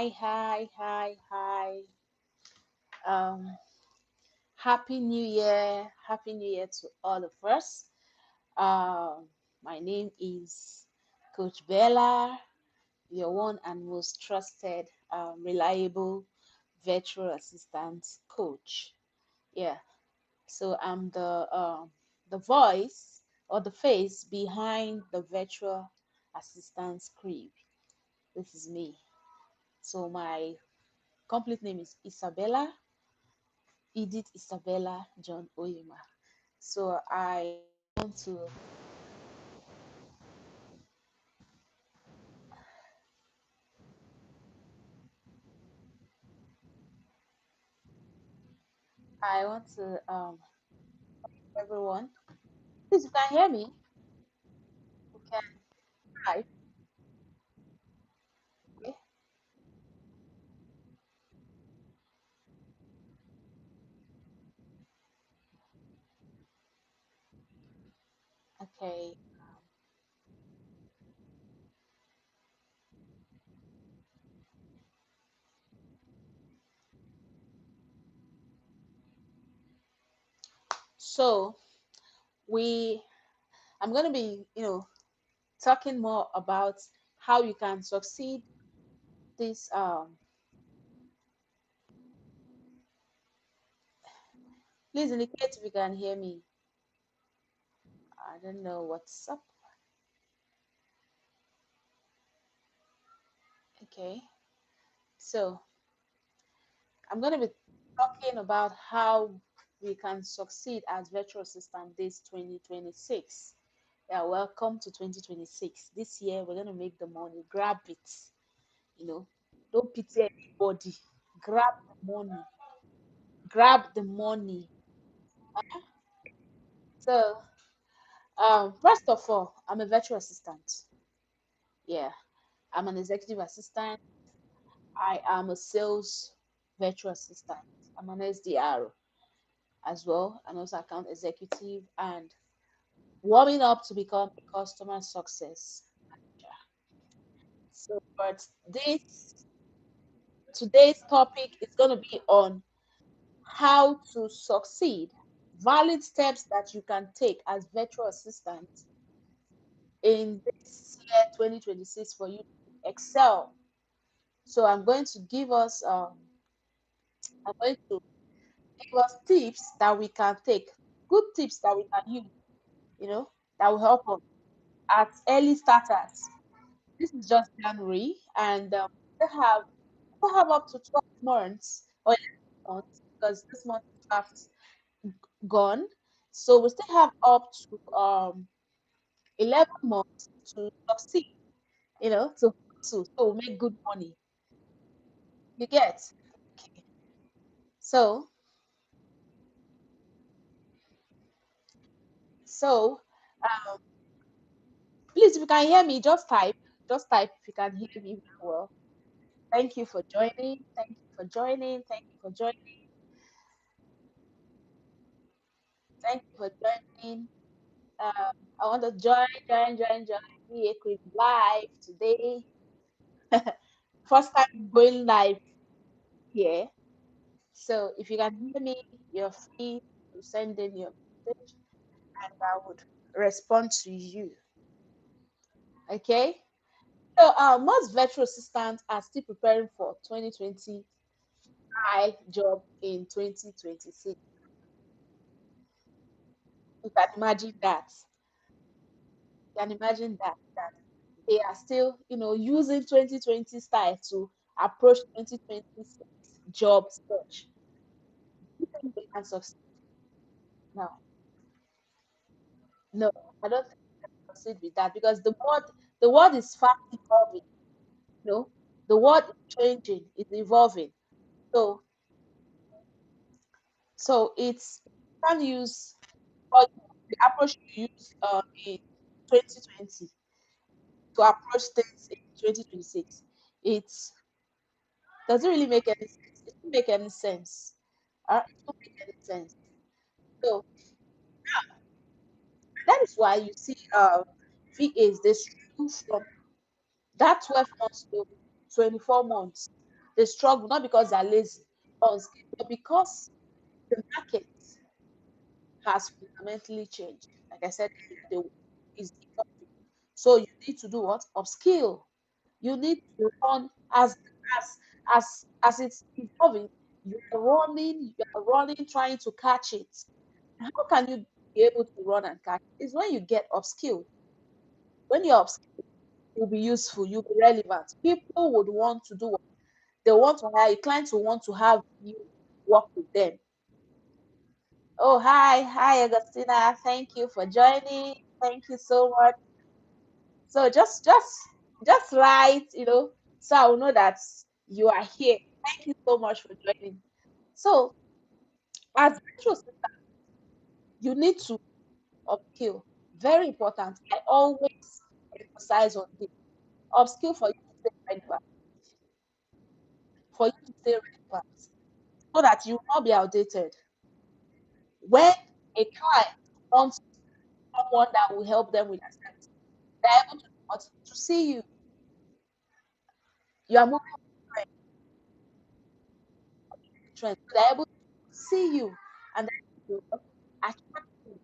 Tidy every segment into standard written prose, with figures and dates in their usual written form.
Hi. Um, Happy New Year. Happy New Year to all of us. Um, my name is Coach Bella, your one and most trusted, reliable virtual assistant coach. Yeah. So I'm the voice or the face behind the virtual assistant script. This is me. So my complete name is Isabella Edith Isabella John Oyema. So want to I want to everyone. Please you can hear me. You can type. Okay. Okay. So we I'm gonna be, talking more about how you can succeed this please indicate if you can hear me. I don't know what's up. Okay. So I'm going to be talking about how we can succeed as virtual assistant this 2026. Yeah, welcome to 2026. This year we're going to make the money. Grab it. You know, don't pity anybody. Grab the money. Grab the money. So, first of all, I'm a virtual assistant. Yeah, I'm an executive assistant. I am a sales virtual assistant. I'm an SDR as well, and also account executive and warming up to become a customer success manager. So, but this today's topic is going to be on how to succeed, valid steps that you can take as virtual assistant in this year 2026 for you to excel. So, I'm going to give us tips that we can take, good tips that we can use, that will help us as early starters. This is just January, and we have up to 12 months or 11 months because this month is fast gone. So we still have up to 11 months to succeed, so we make good money. You get? Okay. So, so um, please, if you can hear me, just type. Just type if you can hear me very well. Thank you for joining. Thank you for joining. Thank you for joining. Thank you for joining. I want to join. Be a quick live today. First time going live here. So if you can hear me, you're free to send in your message and I would respond to you. Okay. So most virtual assistants are still preparing for 2025 job in 2026. You can imagine that. You can imagine that they are still, using 2020 style to approach 2026 job search. You think they can succeed? No, no, I don't think they can succeed with that because the world is fast evolving. You know, the world is changing, it's evolving. So, it's you can use or the approach you use in 2020 to approach things in 2026. It doesn't really make any sense. It doesn't make any sense. It doesn't make any sense. So that is why you see VAs they stream from that 12 months to 24 months. They struggle not because they're lazy or unskilled, but because the market has fundamentally changed. Like I said, the is evolving. So you need to do what? Upskill. You need to run as as it's evolving. You're running, trying to catch it. How can you be able to run and catch it? It's when you get upskilled. When you're upskilled, you'll be useful, you'll be relevant. People would want to do what they want to hire you, clients will want to have you work with them. Oh, hi, Augustina. Thank you for joining. Thank you so much. So just write, so I will know that you are here. Thank you so much for joining. So as virtual assistant, you need to upskill. Very important. I always emphasize on this. Upskill for you to stay relevant, for you to stay relevant, so that you will not be outdated. When a client wants someone that will help them with their service, they're able to see you. You are moving with the trend. So they're able to see you and then to attract you,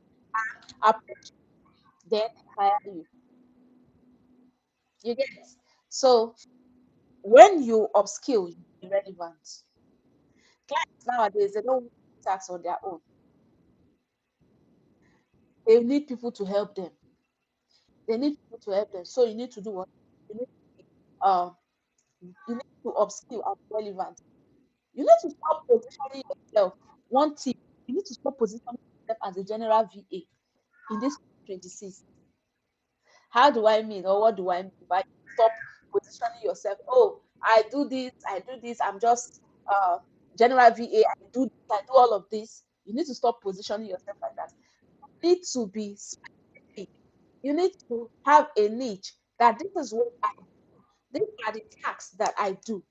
approach you, then hire you. You get it? So when you upskill, you be relevant. Clients nowadays, they don't want tax on their own. They need people to help them. They need people to help them. So you need to do what? You need uh, you need to upskill and be relevant. You need to stop positioning yourself. One tip, you need to stop positioning yourself as a general VA in this 26. How do I mean, or what do I mean by stop positioning yourself? Oh, I do this, I'm just general VA, I do all of this. You need to stop positioning yourself like that. You need to be specific. You need to have a niche that this is what I do. These are the tasks that I do.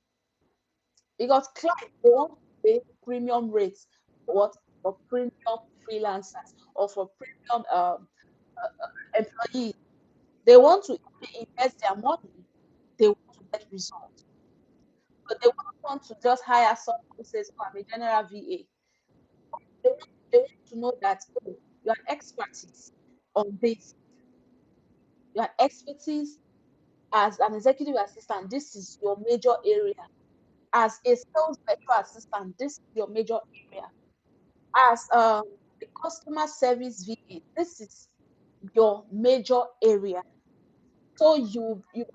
Because clients they want to pay premium rates for what? For premium freelancers or for premium employees. They want to invest their money. They want to get results, but they don't want to just hire someone who says, "Oh, I'm a general VA." They want to know that oh, you are expertise on this. You are expertise as an executive assistant. This is your major area. As a sales virtual assistant, this is your major area. As a customer service VA, this is your major area. So you it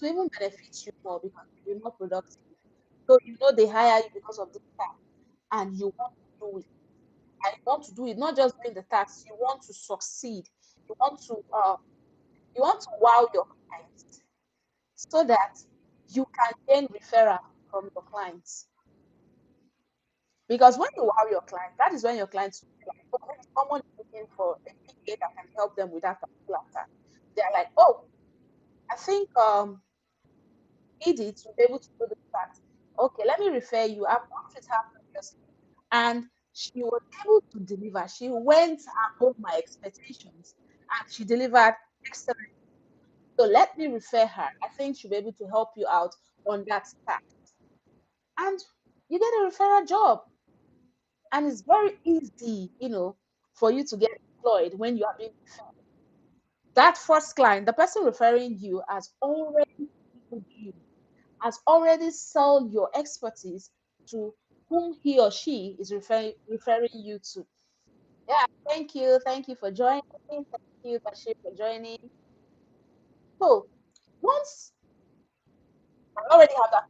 will even benefit you more because you're more productive. So they hire you because of the tax, and you want to do it. And you want to do it not just doing the tax. You want to succeed. You want to uh you want to wow your clients so that you can gain referral from your clients. Because when you wow your clients, that is when your clients will be like, oh, maybe someone is looking for a PA that can help them with that particular task. They're like, oh, I think Edith will be able to do the task. Okay, let me refer you. I've worked with her previously, and she was able to deliver. She went above my expectations, and she delivered excellent. So let me refer her. I think she'll be able to help you out on that task, and you get a referral job. And it's very easy, for you to get employed when you are being referred. That first client, the person referring you, has already sold your expertise to whom he or she is referring you to. Yeah, thank you for joining. Thank you, Bashir, for joining. So once I already have that,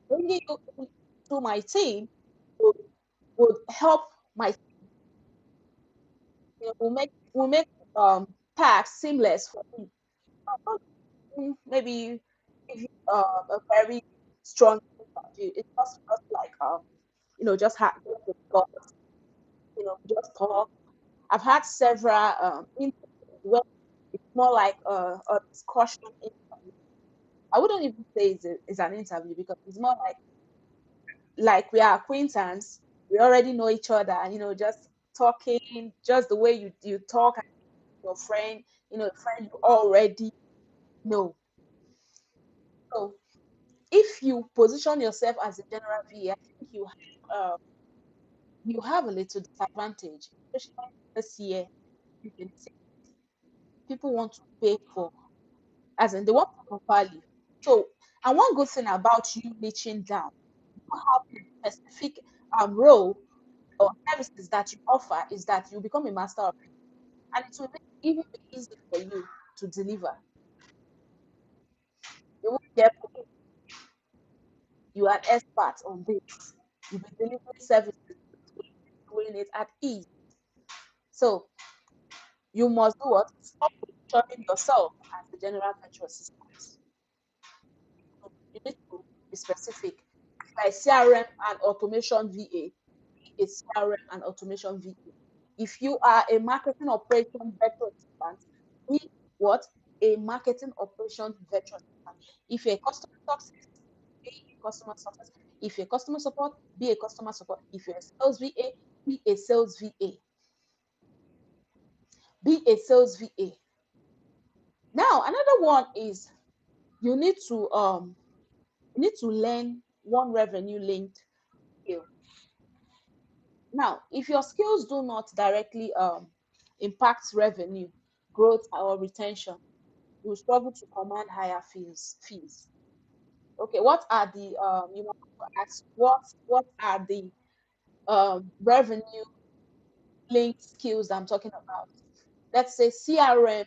bringing you to my team would, would help my will make tasks seamless for me. Maybe give you a very strong interview. It's just like just just talk. I've had several interviews where it's more like a discussion interview. I wouldn't even say it's an interview because it's more like we are acquaintance. We already know each other, and just talking, just the way you talk and your friend, a friend you already know. So if you position yourself as a general VA, I think you have a little disadvantage, especially this year. You can see people want to pay for, as in they want to value. So, and one good thing about you niching down, you have a specific role or services that you offer is that you become a master of it, and it will make it even be easy for you to deliver. You won't get you are an expert on this. You'll be delivering services, doing it at ease. So you must do what? Stop positioning yourself as the general virtual assistant. You need to be specific. Like CRM and automation VA, be a CRM and automation VA. If you are a marketing operation virtual assistant, be what? A marketing operation virtual assistant. If you're a customer success, be a customer success. If you're customer support, be a customer support. If you're a sales VA, be a sales VA. Be a sales VA. Now, another one is you need to learn one revenue linked skill. Now, if your skills do not directly impact revenue, growth, or retention, you will struggle to command higher fees. Okay, what are the you know ask what are the revenue linked skills I'm talking about? Let's say CRM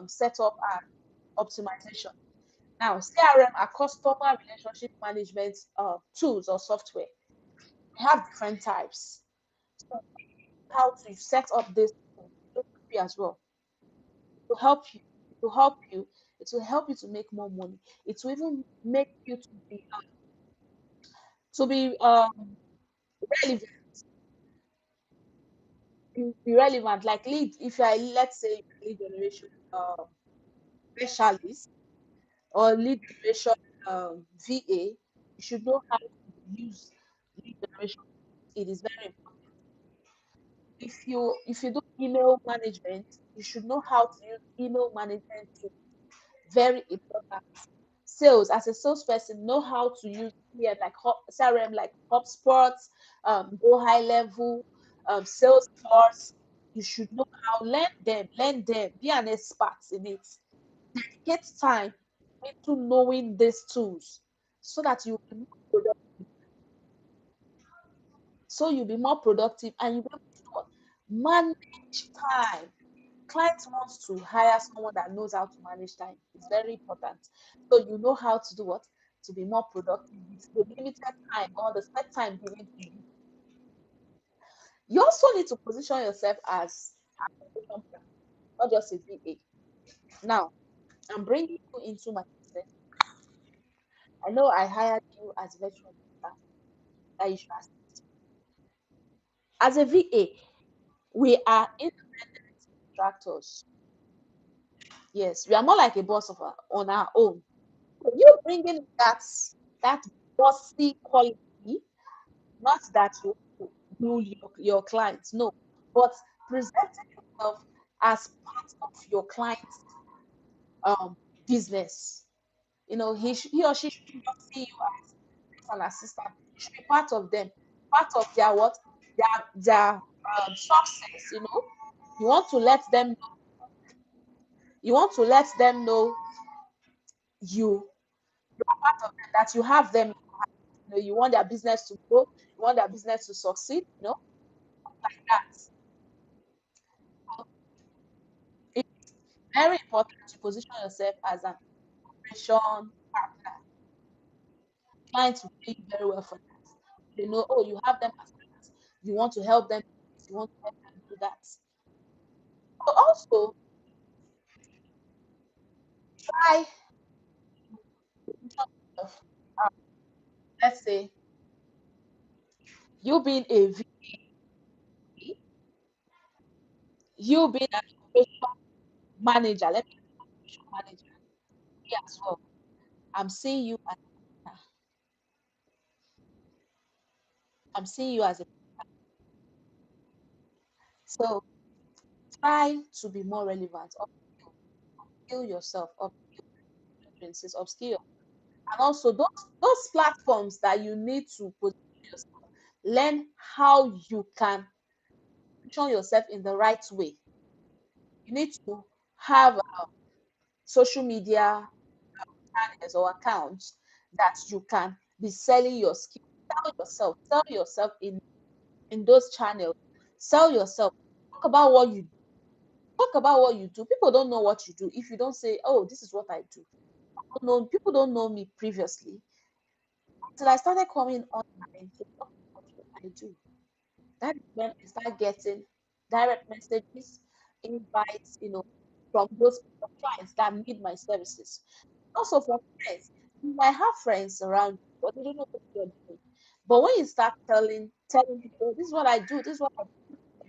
setup and optimization. Now, CRM are customer relationship management tools or software. They have different types. So how to set up this as well to help you, to help you, it will help you to make more money. It will even make you to be relevant, be relevant. Like lead, if I let's say lead generation specialist or lead generation VA, you should know how to use lead generation. It is very important. If you do email management, you should know how to use email management too. Very important. Sales, as a salesperson, know how to use like CRM, like HubSpot, Go High Level, Salesforce. You should know how. Learn them. Be an expert in it. Get time into knowing these tools so that you'll be more productive and you'll be able to what? Manage time. Clients wants to hire someone that knows how to manage time. It's very important. So you know how to do what? To be more productive with the limited time or the set time given to you. You also need to position yourself as an operation plan, not just a VA. Now, I'm bringing you into my business. I know I hired you as virtual assistant that you should assist. As a VA, we are independent contractors. Yes, we are more like a boss on our own. So you bringing that bossy quality, not that you rule your clients, no, but presenting yourself as part of your client's um business. He or she should not see you as an assistant. You should be part of them, part of their what, their success. You want to let them you want to let them know you you're part of them, that you have them. You want their business to grow, you want their business to succeed, like that. So it's very important to position yourself as an operation partner. Clients will pay you very well for that. They know, oh, you have them as clients. You want to help them do this, you want to help them do that. But also try, um, let's say, you being a VP, you being an operation manager, let me be an operation manager, me as well. I'm seeing you as I'm seeing you as a so try to be more relevant, upskill yourself, upskill your experiences, upskill. And also those platforms that you need to position yourself, learn how you can position yourself in the right way. You need to have social media channels or accounts that you can be selling your skills. Sell yourself in those channels. Sell yourself. Talk about what you talk about what you do. People don't know what you do if you don't say, "Oh, this is what I do." People don't know me previously until I started coming online to talk about what I do. That is when I start getting direct messages, invites, from those clients that need my services. Also from friends. You might have friends around you, but they don't know what you're doing. But when you start telling people, this is what I do, this is what I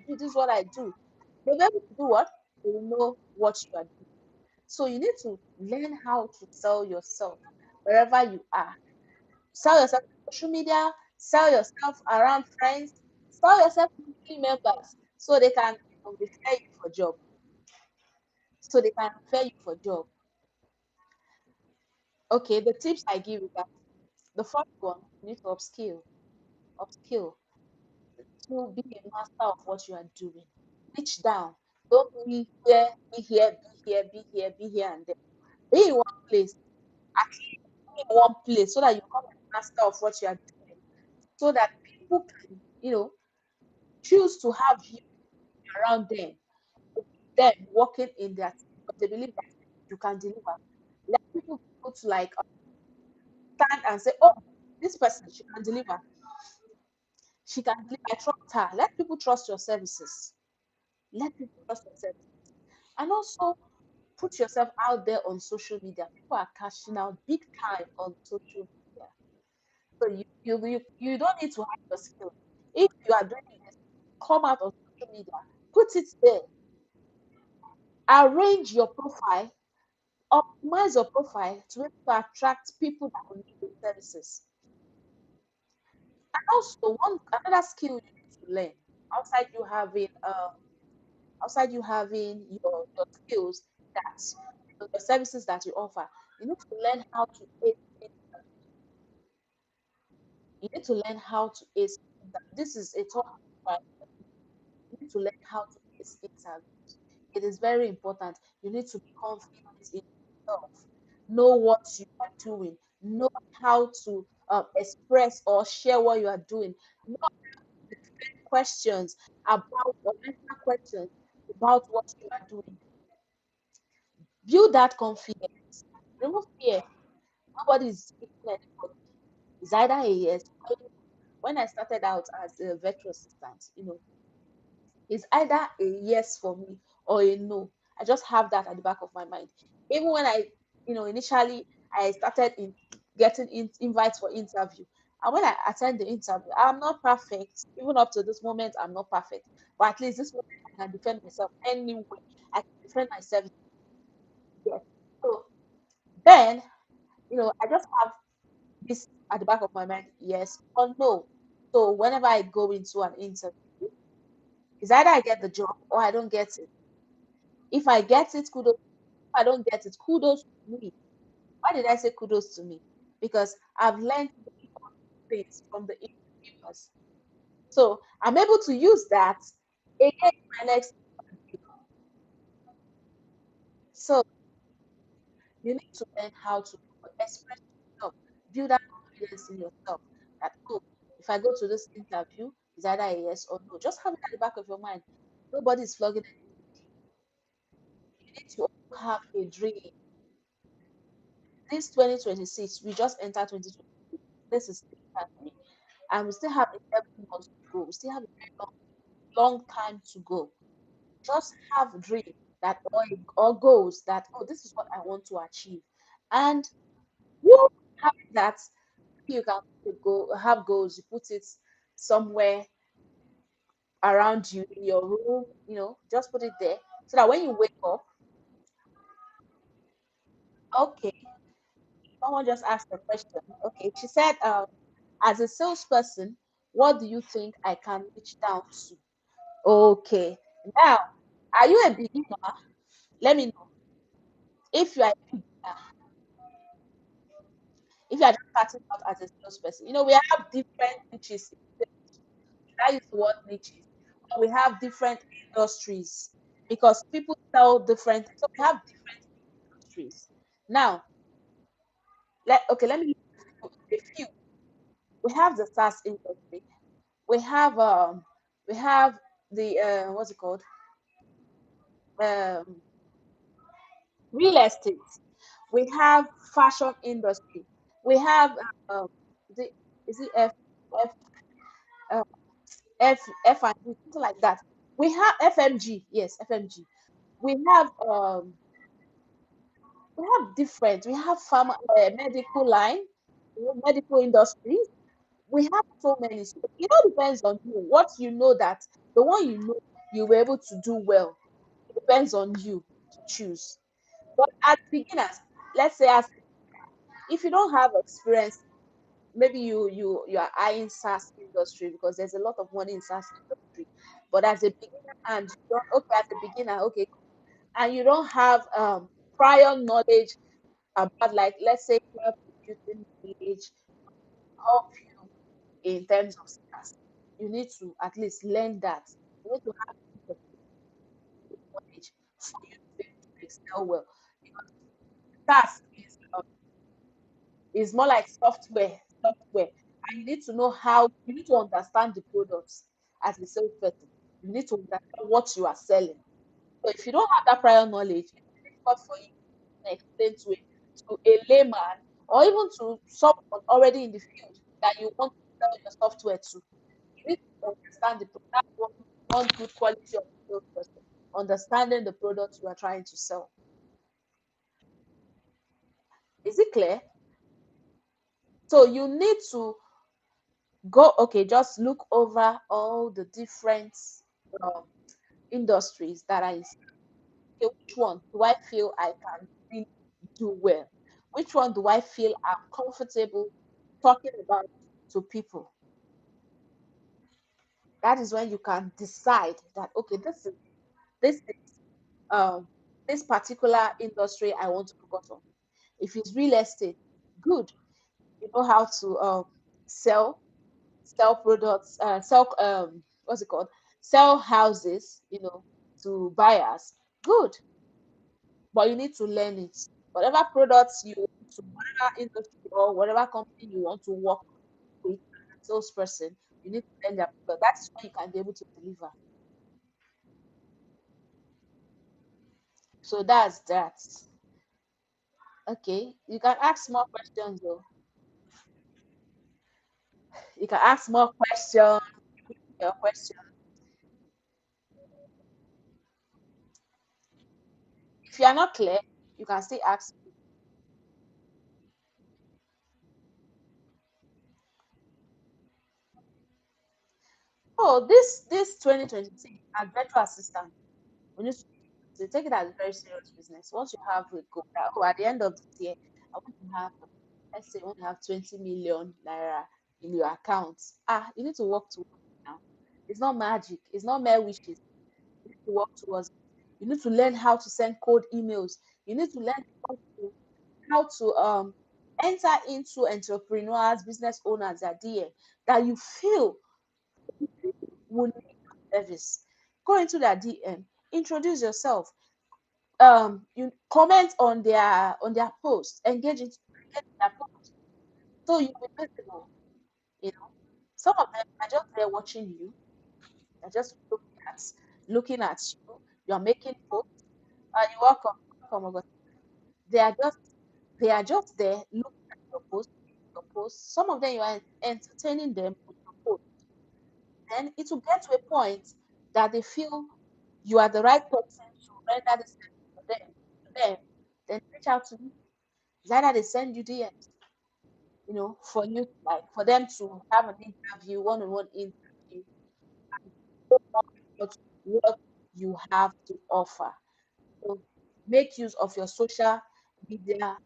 do, this is what I do, they'll be able to do what? They will know what you are doing. So you need to learn how to sell yourself wherever you are. Sell yourself on social media, sell yourself around friends, sell yourself to family members so they can refer you for job. So they can refer you for job. Okay, the tips I give is that the first one, you need to upskill to be a master of what you are doing. Reach down. Don't be here, and there. Be in one place, at least be in one place so that you become a master of what you are doing. So that people can, choose to have you around them working in their team because they believe that you can deliver. Let people be able to like stand and say, "Oh, this person she can deliver. She can deliver. I trust her." Let people trust your services. Let people trust your services. And also put yourself out there on social media. People are cashing out big time on social media. So you don't need to hide your skills. If you are doing this, come out on social media, put it there, arrange your profile, optimize your profile to be able to attract people that will need your services. And also one another skill you need to learn outside you having your skills that your services that you offer, you need to learn how to ace you need to learn how to ace this is a top one. You need to learn how to ace interviews. It is very important. You need to be confident in yourself. Know what you are doing. Know how to express or share what you are doing. Know questions about or answer questions about what you are doing. Build that confidence. Remove fear. Nobody is speaking anybody. It's either a yes. When I started out as a virtual assistant, it's either a yes for me or a no. I just have that at the back of my mind. Even when initially I started in getting invites for interview. And when I attend the interview, I'm not perfect. Even up to this moment, I'm not perfect. But at least this moment I can defend myself anyway. I can defend myself. Yes. So then, I just have this at the back of my mind, yes or no. So whenever I go into an interview, it's either I get the job or I don't get it. If I get it, kudos. If I don't get it, kudos to me. Why did I say kudos to me? Because I've learned things from the interviewers. So I'm able to use that again in my next interview. So you need to learn how to express yourself, build that confidence in yourself. That if I go to this interview, it's either a yes or no. Just have it at the back of your mind. Nobody is flogging it. You need to also have a dream. This 2026, we just entered 2026. This is still happening. And we still have 11 months to go. We still have a very long time to go. Just have dreams that or goals that this is what I want to achieve. And you having that, you can go have goals, you put it somewhere around you in your room, just put it there so that when you wake up, okay, someone just asked a question. Okay, she said, as a salesperson, what do you think I can reach down to? Okay, now, are you a beginner? Let me know. If you are a beginner, If you are just starting out as a salesperson, we have different niches. I use the word niches. Or we have different industries because people sell different. So we have different industries. Now, let me give you a few. We have the SaaS industry. We have we have the what's it called? Um, real estate. We have fashion industry. We have is it is it F uh, F and G, something like that. We have FMG, yes, FMG. We have different. We have medical line, medical industry. We have so many. So it all depends on you. What you know that the one you know you'll be able to do well. It depends on you to choose. But as beginners, let's say as if you don't have experience, maybe you are eyeing SaaS industry because there's a lot of money in SaaS industry. But as a beginner and you don't okay as a beginner, okay, and you don't have prior knowledge about like let's say cloud computing knowledge help you in terms of SaaS. You need to at least learn that. You need to have the knowledge for you to be able to excel well. Because SaaS is more like software, and you need to know how you need to understand the products as a salesperson. You need to understand what you are selling. So if you don't have that prior knowledge, it's difficult for you to explain to a layman or even to someone already in the field that you want to sell your software to. You need to understand the product. That's one good quality of a salesperson. Understanding the product you are trying to sell. Is it clear? So you need to okay, just look over all the different um, industries that are in. Okay, which one do I feel I can really do well? Which one do I feel I'm comfortable talking about to people? That is when you can decide that okay, this is um this particular industry I want to focus on. If it's real estate, good. You know how to sell sell products, sell what's it called? Sell houses, to buyers. Good, but you need to learn it. Whatever products you want to, whatever industry or whatever company you want to work with, as a salesperson, you need to learn that because that's when you can be able to deliver. So that's that. Okay, you can ask more questions though. You can ask more questions. Your question. If you are not clear, you can still ask. Oh, this 2026 as virtual assistant, we need to take it as a very serious business. Once you have a goal that, oh, at the end of this year, I want to have, let's say, I want to have 20 million naira in your account. You need to work towards it now. It's not magic. It's not mere wishes. You need to work towards it. You need to learn how to send cold emails. You need to learn how to enter into entrepreneurs, business owners that DM that you feel will need your service. Go into their DM, introduce yourself, you comment on their post, engage in their post. So you'll be visible, you know. Some of them are just there watching you, they're just looking at you, you're making posts, you're welcome, August. They are just they are just there looking at your post. Some of them you are entertaining them with your post. Then it will get to a point that they feel you are the right person to render this service for them. Then reach out to you. It's either they send you DMs, for you like for them to have an interview, one-on-one interview, know more about what you have to offer. So make use of your social media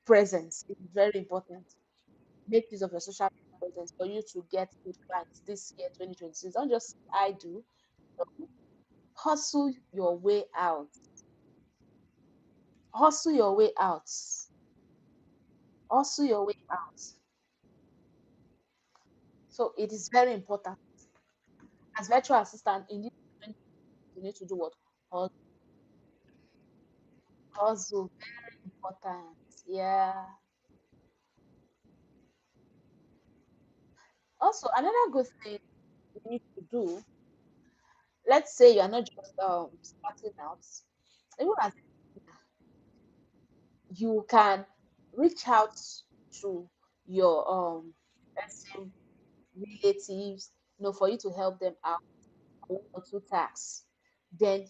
presence. It's very important. Make use of your social media presence for you to get good clients this year, 2026. Don't just I do. Hustle your way out. Hustle your way out. Also your way out. So it is very important. As virtual assistant, in this moment, you need to do what? Hus- Hustle. Very important. Yeah. Also, another good thing you need to do, let's say you are not just starting out, even as you can reach out to your let's say relatives, for you to help them out on one or two tasks. Then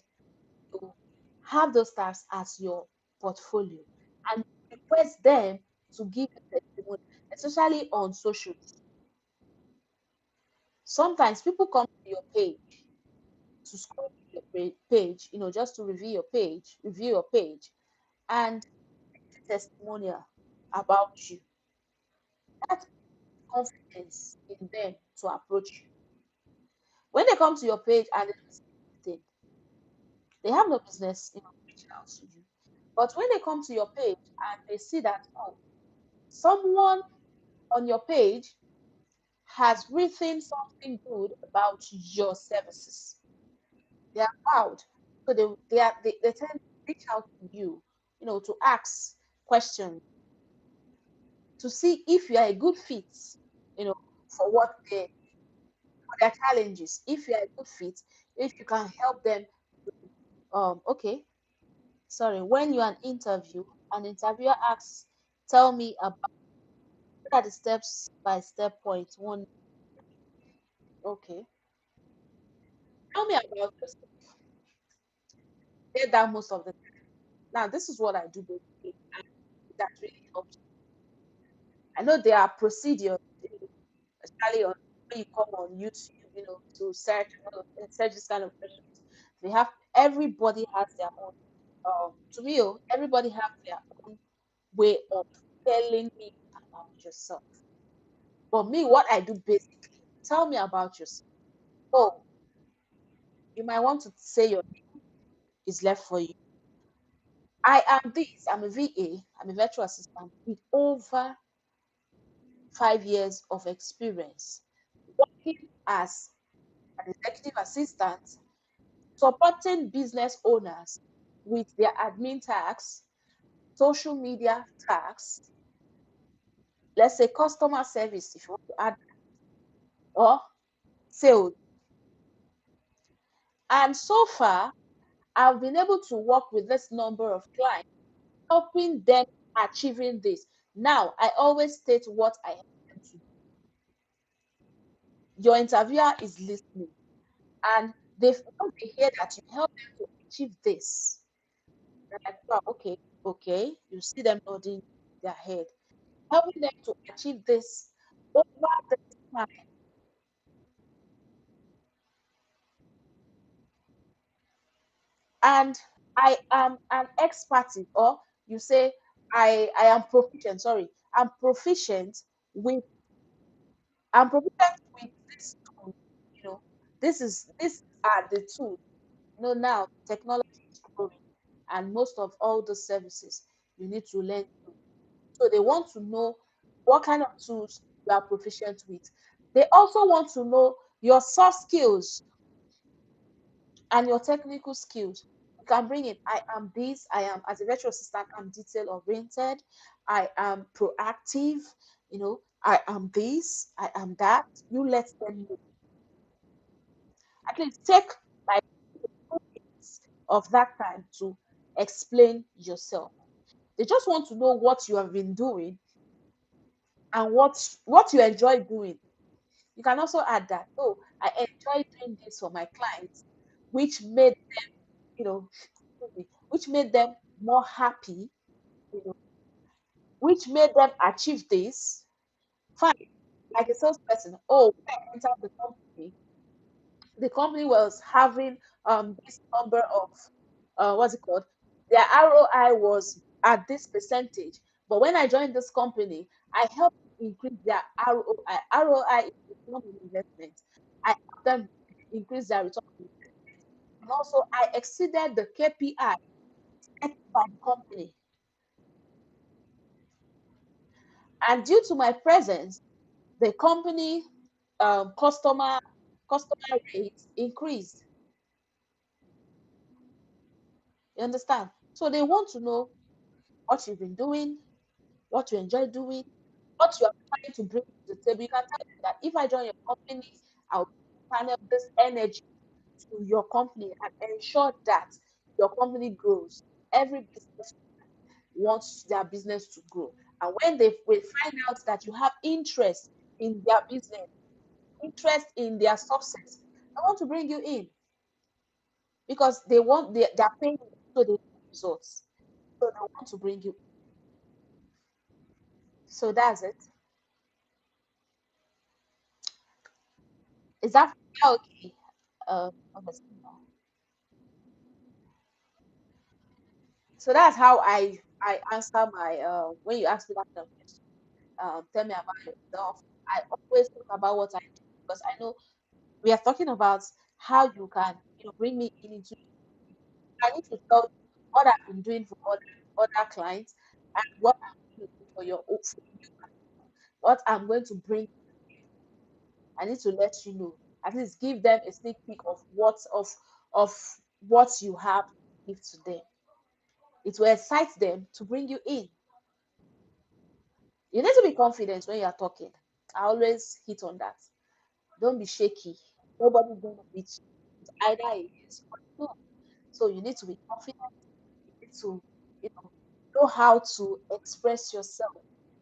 you have those tasks as your portfolio and request them to give you testimony, especially on social. Sometimes people come to your page to scroll through your page, just to review your page, and testimonial about you. That's confidence in them to approach you. When they come to your page and they don't see anything, they have no business, reaching out to you. But when they come to your page and they see that, oh, someone on your page has written something good about your services, they are proud. So they tend to reach out to you, to ask questions to see if you are a good fit, you know, for for their challenges. If you are a good fit, if you can help them. Okay, sorry. When you are an interviewer asks, "Tell me about what are the steps by step points." One, okay. Tell me about this. Get that most of the time. Now, this is what I do basically, and that really helps. I know there are procedures, especially when you come on YouTube, to search this kind of questions. They have everybody has their own. To me, everybody has their own way of telling me about yourself. But me, what I do basically, tell me about yourself. Oh, you might want to say your name is left for you. I am this. I'm a VA. I'm a virtual assistant with over 5 years of experience working as an executive assistant, supporting business owners with their admin tasks, social media tasks, let's say customer service, if you want to add, or sales. And so far, I've been able to work with this number of clients, helping them achieving this. Now, I always state what I help them to do. Your interviewer is listening, and once they hear that you help them to achieve this, they're like, wow, okay, okay. You see them nodding their head, helping them to achieve this over the time. And I am an expert in, or you say I am proficient. Sorry, I'm proficient with I'm proficient with this tool. You know, these are the tools. Now technology is growing, and most of all the services you need to learn. So they want to know what kind of tools you are proficient with. They also want to know your soft skills and your technical skills. You can bring in, I am this, I am, as a virtual assistant, I'm detail oriented, I am proactive, I am this, I am that. You let them know. At least take like 2 minutes of that time to explain yourself. They just want to know what you have been doing and what you enjoy doing. You can also add that, oh, I enjoy doing this for my clients, which made you know which made them more happy, you know, which made them achieve this. Fine. Like a salesperson, oh, when I entered the company was having this number of what's it called? Their ROI was at this percentage. But when I joined this company, I helped increase their ROI. ROI is return on investment. I helped them increase their return on investment. And also I exceeded the KPI set by the company. And due to my presence, the company customer rates increased. You understand? So they want to know what you've been doing, what you enjoy doing, what you are trying to bring to the table. You can tell them that if I join your company, I'll channel this energy to your company and ensure that your company grows. Every business wants their business to grow. And when they will find out that you have interest in their business, interest in their success, they want to bring you in because they're paying you so they want results. So they want to bring you. So that's it. Is that okay? Honestly. So that's how I answer my when you ask me that kind of question. Tell me about yourself. I always talk about what I do because I know we are talking about how you can bring me in into. I need to tell you what I've been doing for other clients and what I'm going to do for for you, what I'm going to bring. I need to let you know. At least give them a sneak peek of what you have to give to them. It will excite them to bring you in. You need to be confident when you are talking. I always hit on that. Don't be shaky. Nobody's going to beat you. It's either a yes or a no. So you need to be confident. You need to, you know how to express yourself.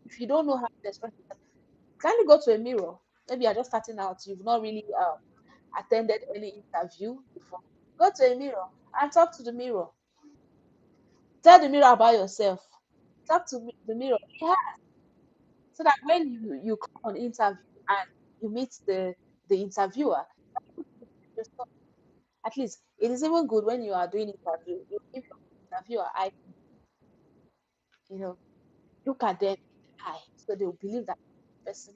If you don't know how to express yourself, kindly go to a mirror. Maybe you're just starting out. You've not really attended any interview before. Go to a mirror and talk to the mirror. Tell the mirror about yourself. Talk to the mirror. Yeah, so that when you come on interview and you meet the interviewer, yourself, at least it is even good when you are doing interview. You give your interviewer eye, you know, look at them in the eye, so they will believe that person.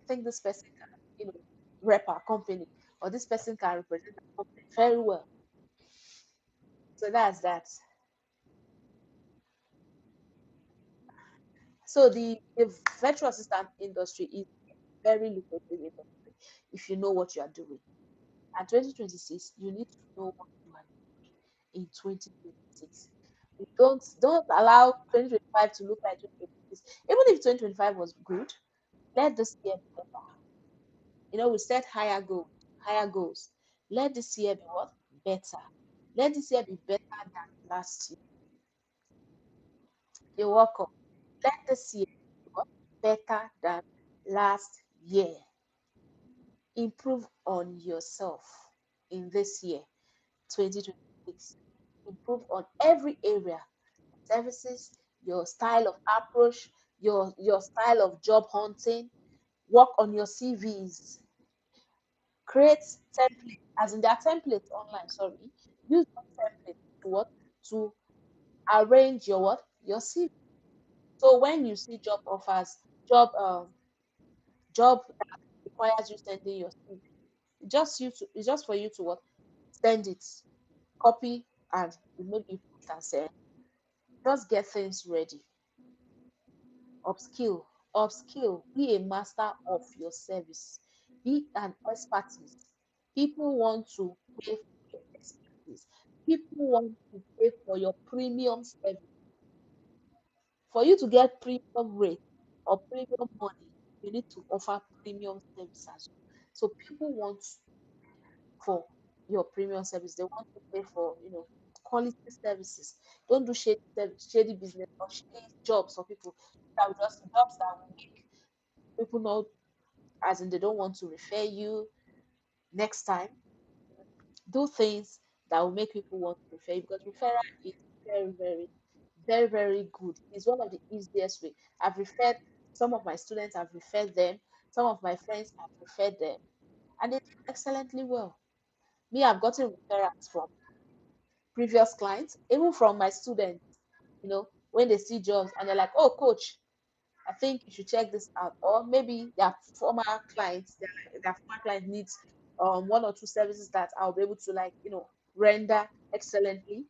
I think this person can, rep our company, or this person can represent our company very well. So that's that. So the virtual assistant industry is very lucrative industry if you know what you are doing. And 2026, you need to know what you are doing in 2026. You don't allow 2025 to look like 2026. Even if 2025 was good, let this year be better. We set higher goals. Let this year be what? Better. Let this year be better than last year. You're welcome. Let this year be what? Better than last year. Improve on yourself in this year, 2026. Improve on every area, services, your style of approach, your style of job hunting. Work on your CVs. Create templates, as in their templates online. Sorry, use those templates to what to arrange your CV. So when you see job offers, job that requires you sending your CV, it's just for you to what send it, copy, and maybe put and send. Just get things ready. Upskill, upskill. Be a master of your service. Be an expertise. People want to pay for your expertise. People want to pay for your premium service. For you to get premium rate or premium money, you need to offer premium service as well. So people want for your premium service. They want to pay for, quality services. Don't do shady business or shady jobs for people that will just jobs that will make people know, as in they don't want to refer you next time. Do things that will make people want to refer you because referral is very, very, very, very good. It's one of the easiest way. I've referred some of my students, I've referred them, some of my friends have referred them, and they did excellently well. Me, I've gotten referrals from previous clients, even from my students, when they see jobs and they're like, oh, coach, I think you should check this out. Or maybe their former client needs one or two services that I'll be able to render excellently.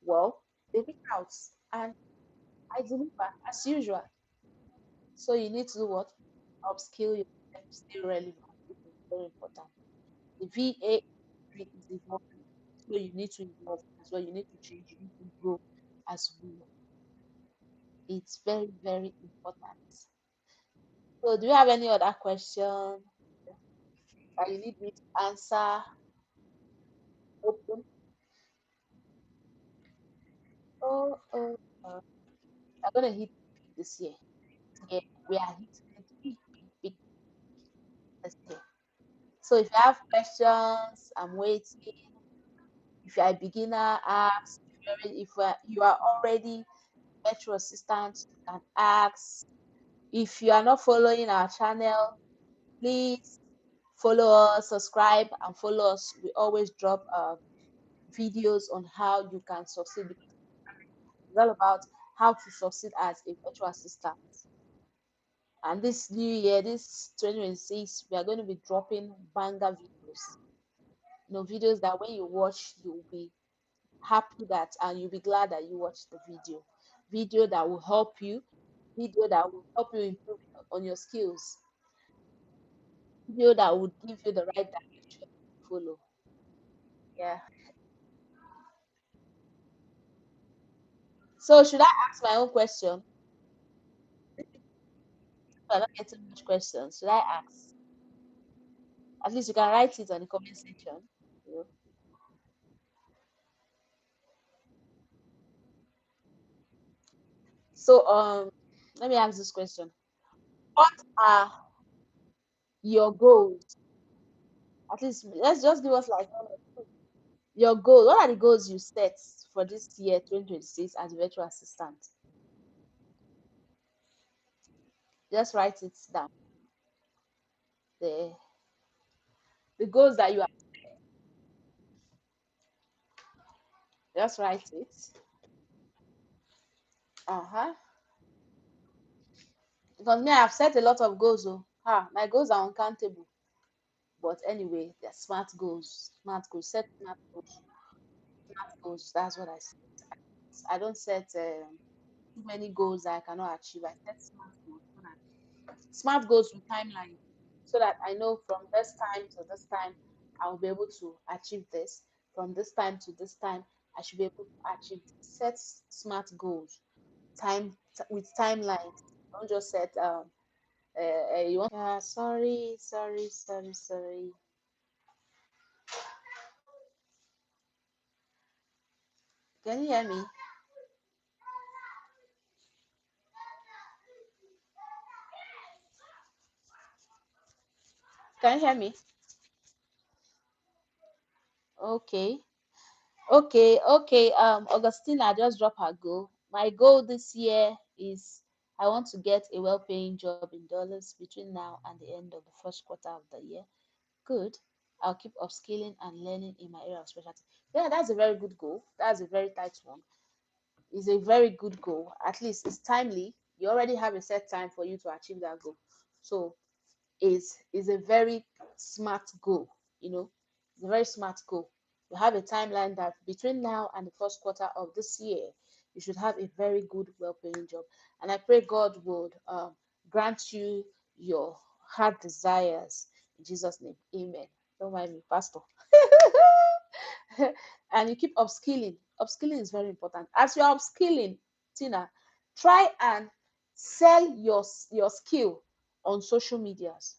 Well, they reach out and I deliver as usual. So you need to do what? Upskill yourself, stay relevant. This is very important. The VA industry is evolving, so you need to evolve as well. You need to change. You need to grow as well. It's very, very important. So, do you have any other question that you need me to answer? Open. Oh, we're gonna hit this year. Yeah, we are hitting it big this year. So, if you have questions, I'm waiting. If you are a beginner, ask. If you are already virtual assistant, you can ask. If you are not following our channel, please follow us, subscribe, and follow us. We always drop videos on how you can succeed. It's all about how to succeed as a virtual assistant. And this new year, this 2026, we are going to be dropping banger videos. Videos that when you watch, you'll be happy that and you'll be glad that you watched the video. Video that will help you, video that will help you improve on your skills, video that will give you the right direction to follow. Yeah. So should I ask my own question? I'm not getting much questions. Should I ask? At least you can write it on the comment section. you know. So let me ask this question. What are your goals? At least let's just give us like one or two. Your goal. What are the goals you set for this year 2026 as a virtual assistant? Just write it down. The the goals that you have, just write it. Uh-huh. Because me, I've set a lot of goals. Oh, my goals are uncountable. But anyway, they're smart goals. Smart goals. Set smart goals. Smart goals. That's what I set. I don't set too many goals that I cannot achieve. I set smart goals. Smart goals with timeline so that I know from this time to this time I will be able to achieve this. From this time to this time, I should be able to achieve this. Set smart goals, with timelines. Don't just set you want. Yeah, sorry. Can you hear me? Can you hear me? Okay. Okay. Augustina just dropped her goal. My goal this year is I want to get a well-paying job in dollars between now and the end of the first quarter of the year. Good. I'll keep upskilling and learning in my area of specialty. Yeah, that's a very good goal. That's a very tight one. It's a very good goal. At least it's timely. You already have a set time for you to achieve that goal. So is a very smart goal. It's a very smart goal. You have a timeline that between now and the first quarter of this year, you should have a very good, well-paying job. And I pray God would grant you your heart desires in Jesus' name. Amen. Don't mind me, Pastor. And you keep upskilling. Upskilling is very important. As you're upskilling, Tina, try and sell your skill on social medias.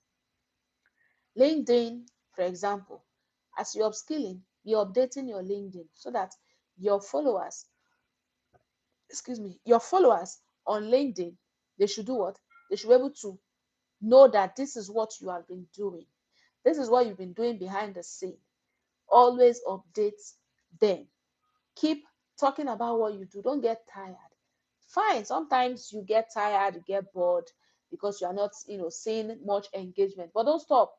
LinkedIn, for example, as you're upskilling, you're updating your LinkedIn so that your followers, your followers on LinkedIn, they should do what? They should be able to know that this is what you have been doing. This is what you've been doing behind the scene. Always update them. Keep talking about what you do. Don't get tired. Fine, sometimes you get tired, you get bored because you are not, seeing much engagement. But don't stop.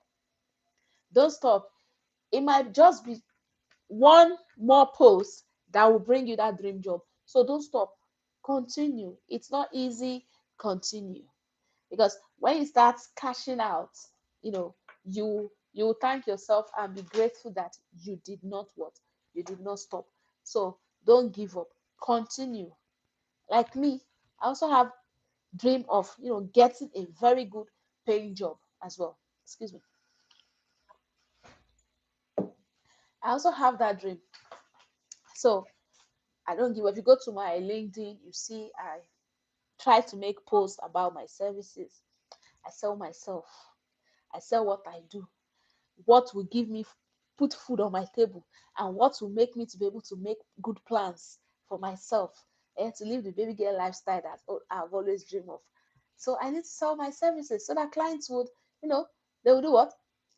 Don't stop. It might just be one more post that will bring you that dream job. So don't stop. Continue. It's not easy. Continue. Because when you start cashing out, you know, you will thank yourself and be grateful that you did not what? You did not stop. So don't give up. Continue. Like me, I also have dream of, getting a very good paying job as well. Excuse me. I also have that dream. So I don't give up. If you go to my LinkedIn, you see I try to make posts about my services. I sell myself. I sell what I do, what will give me put food on my table, and what will make me to be able to make good plans for myself and to live the baby girl lifestyle that I've always dreamed of. So I need to sell my services so that clients would, you know, they will do what?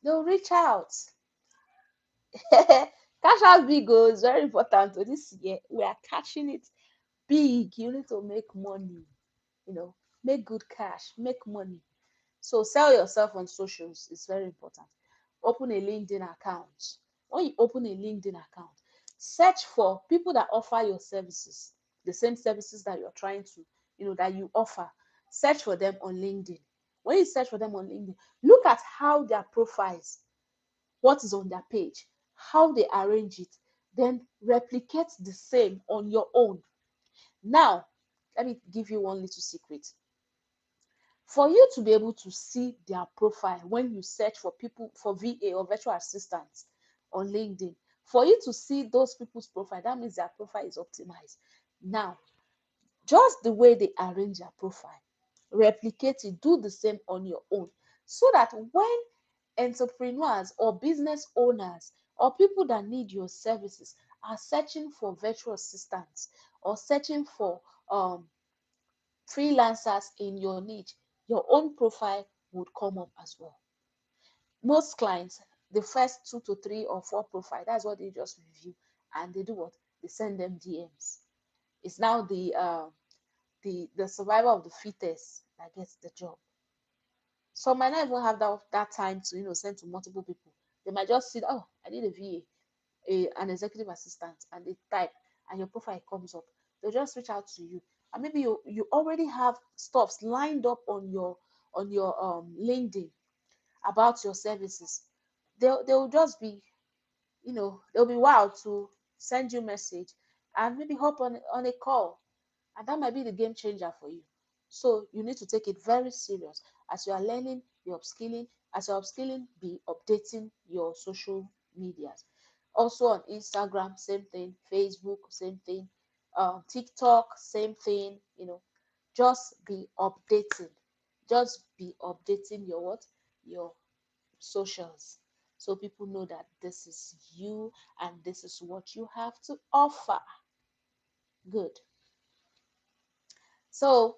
They will reach out. Cash out big goals very important. So this year we are catching it big. You need to make money, you know, make good cash, make money. So sell yourself on socials is very important. Open a LinkedIn account. When you open a LinkedIn account, search for people that offer your services, the same services that you're trying to, that you offer. Search for them on LinkedIn. When you search for them on LinkedIn, look at how their profiles, what is on their page, how they arrange it, then replicate the same on your own. Now, let me give you one little secret. For you to be able to see their profile when you search for people for VA or virtual assistants on LinkedIn, for you to see those people's profile, that means their profile is optimized. Now, just the way they arrange their profile, replicate it, do the same on your own, so that when entrepreneurs or business owners or people that need your services are searching for virtual assistants or searching for um, freelancers in your niche, your own profile would come up as well. Most clients, the first 2 to 3 or 4 profile, that's what they just review, and they do what? They send them DMs. It's now the survivor of the fittest that gets the job. Some might not even have that time to send to multiple people. They might just see, oh, I need a VA, an executive assistant, and they type, and your profile comes up. They'll just reach out to you, and maybe you already have stuffs lined up on your LinkedIn about your services. They'll just be, they'll be wild to send you message and maybe hop on a call, and that might be the game changer for you. So you need to take it very serious as you are learning, be upskilling. As you're upskilling, be updating your social medias. Also on Instagram, same thing. Facebook, same thing. TikTok, same thing. Just be updating. Just be updating your what? Your socials. So people know that this is you and this is what you have to offer. Good. So,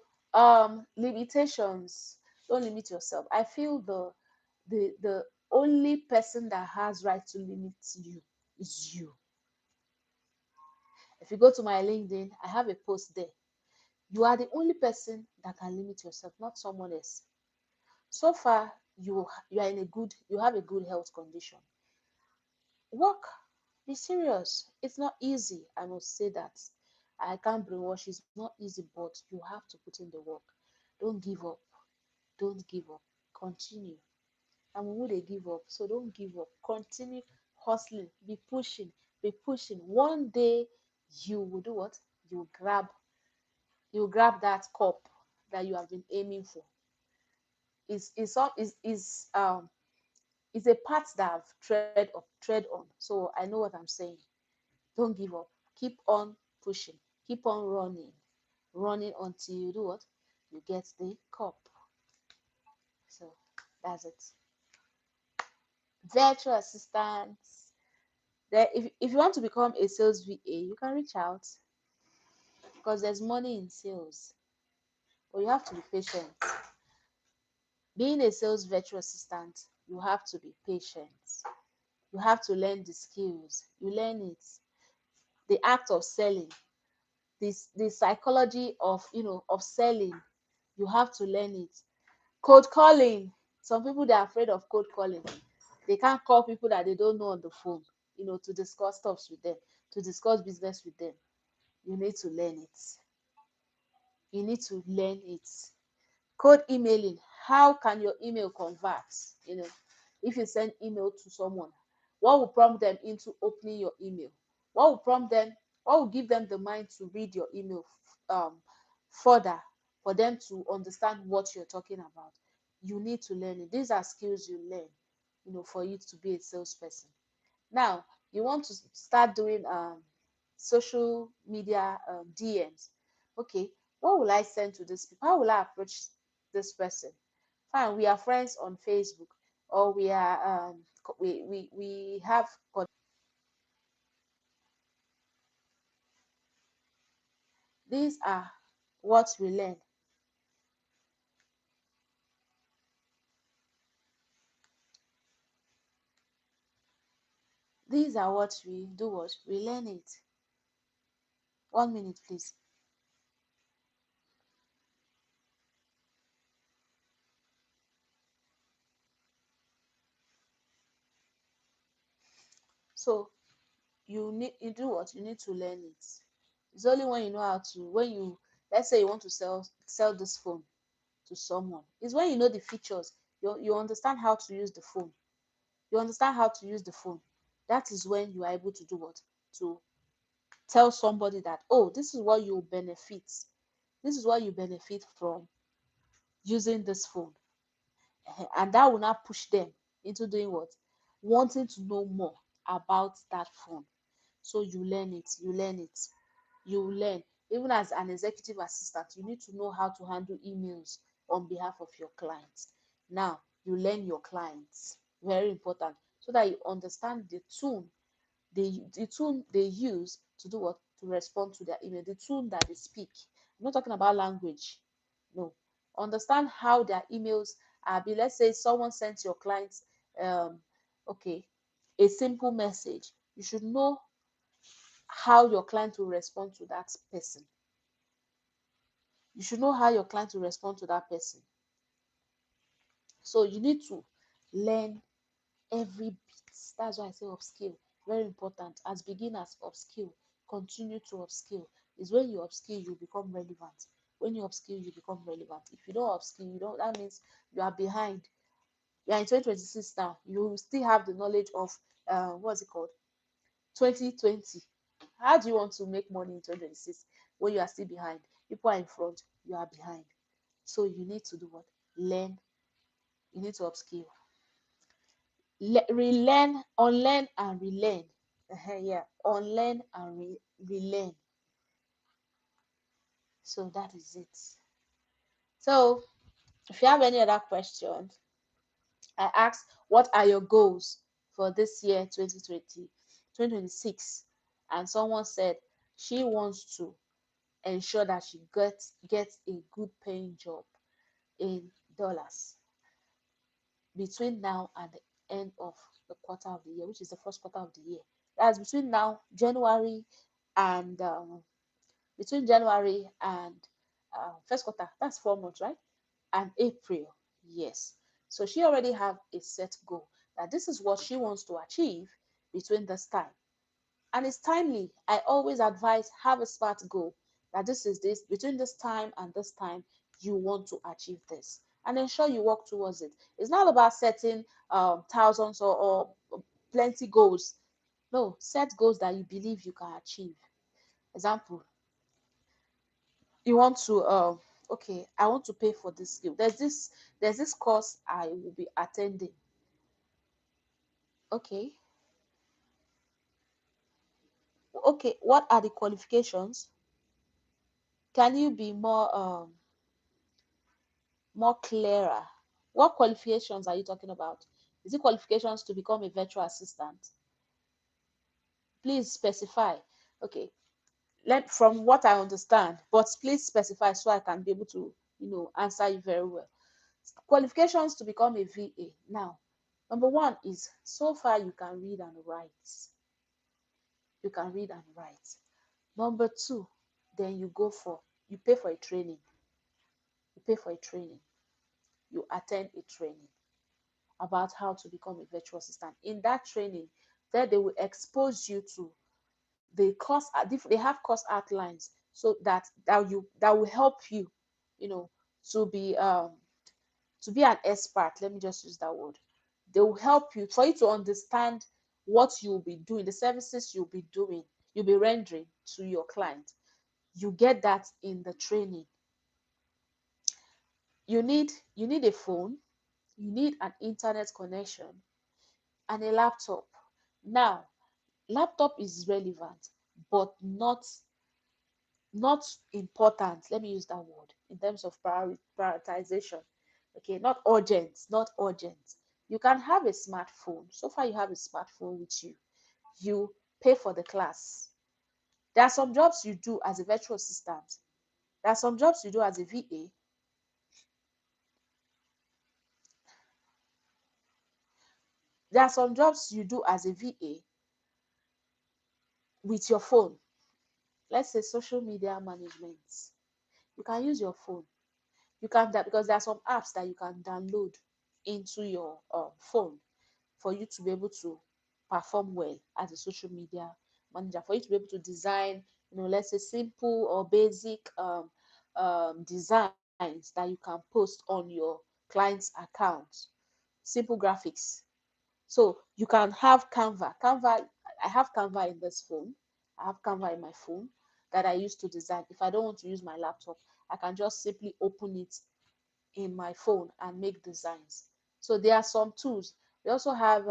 limitations. Don't limit yourself. I feel the only person that has right to limit you is you. If you go to my LinkedIn, I have a post there. You are the only person that can limit yourself, not someone else. So far, you are in a good, you have a good health condition. Work, be serious. It's not easy. I must say that. I can't brainwash. It's not easy, but you have to put in the work. Don't give up. Don't give up. Continue. And we would give up. So don't give up. Continue hustling. Be pushing. Be pushing. One day you will do what? You grab that cup that you have been aiming for. It's a path that I've tread on. So I know what I'm saying. Don't give up. Keep on pushing. Keep on running. Running until you do what? You get the cup. So that's it. Virtual assistants. There, if you want to become a sales VA, you can reach out because there's money in sales. But you have to be patient. Being a sales virtual assistant, you have to be patient. You have to learn the skills. You learn it. The act of selling, the psychology of selling, you have to learn it. Cold calling. Some people, they're afraid of cold calling. They can't call people that they don't know on the phone, to discuss stuffs with them, to discuss business with them. You need to learn it. You need to learn it. Code emailing. How can your email convert? If you send email to someone, what will prompt them into opening your email? What will give them the mind to read your email further? for them to understand what you're talking about. You need to learn it. These are skills you learn, for you to be a salesperson. Now, you want to start doing social media DMs. Okay, what will I send to this people? How will I approach this person? Fine, we are friends on Facebook, or we are we have these are what we learn. These are what we do, what we learn it. 1 minute, please. So you do what? You need to learn it. It's only when you know how to, when you, let's say you want to sell this phone to someone, it's when you know the features, you understand how to use the phone. You understand how to use the phone. That is when you are able to do what? To tell somebody that, oh, this is what you benefit. This is what you benefit from using this phone. And that will not push them into doing what? Wanting to know more about that phone. So you learn it, you learn it, you learn. Even as an executive assistant, you need to know how to handle emails on behalf of your clients. Now, you learn your clients. Very important. So that you understand the tune they use to do what? To respond to their email, the tune that they speak. I'm not talking about language. No. Understand how their emails are. Let's say someone sent your clients um okay, a simple message. You should know how your client will respond to that person. You should know how your client will respond to that person. So you need to learn every bit. That's why I say upskill. Very important. As beginners, upskill. Continue to upskill. Is when you upskill, you become relevant. When you upskill, you become relevant. If you don't upskill, you don't. That means you are behind. You are in 2026 now. You still have the knowledge of what's it called? 2020. How do you want to make money in 2026 when you are still behind? People are in front, you are behind. So you need to do what? Learn. You need to upskill. Relearn, unlearn and relearn. Yeah, unlearn and relearn. So that is it. So if you have any other questions, I asked, what are your goals for this year 2020, 2026? And someone said she wants to ensure that she gets a good paying job in dollars between now and the end of the quarter of the year, which is the first quarter of the year. That's between now, January, and between January and first quarter. That's 4 months, right? And April, yes. So she already have a set goal that this is what she wants to achieve between this time. And it's timely. I always advise, have a smart goal, that this is this between this time and this time you want to achieve this, and ensure you work towards it. It's not about setting thousands or plenty goals. No, set goals that you believe you can achieve. Example, you want to okay, I want to pay for this skill. There's this course I will be attending. Okay, okay, what are the qualifications? Can you be more clearer? What qualifications are you talking about? Is it qualifications to become a virtual assistant? Please specify. Okay, let from what I understand, but please specify so I can be able to, answer you very well. Qualifications to become a VA. Now, number one is, so far you can read and write. You can read and write. Number two, then you pay for a training. You pay for a training. You attend a training about how to become a virtual assistant. In that training, there they will expose you to the course. They have course outlines, so that will help you, you know, to be an expert. Let me just use that word. They will help you for you to understand what you'll be doing, the services you'll be rendering to your client. You get that in the training. You need a phone, you need an internet connection, and a laptop. Now, laptop is relevant, but not important. Let me use that word in terms of prioritization. Okay, not urgent, not urgent. You can have a smartphone. So far, you have a smartphone with you. You pay for the class. There are some jobs you do as a virtual assistant. There are some jobs you do as a VA. There are some jobs you do as a VA with your phone. Let's say social media management. You can use your phone. You can that because there are some apps that you can download into your phone for you to be able to perform well as a social media manager, for you to be able to design, let's say simple or basic designs that you can post on your client's account, simple graphics. So you can have Canva. I have Canva in this phone. I have Canva in my phone that I use to design. If I don't want to use my laptop, I can just simply open it in my phone and make designs. So there are some tools. We also have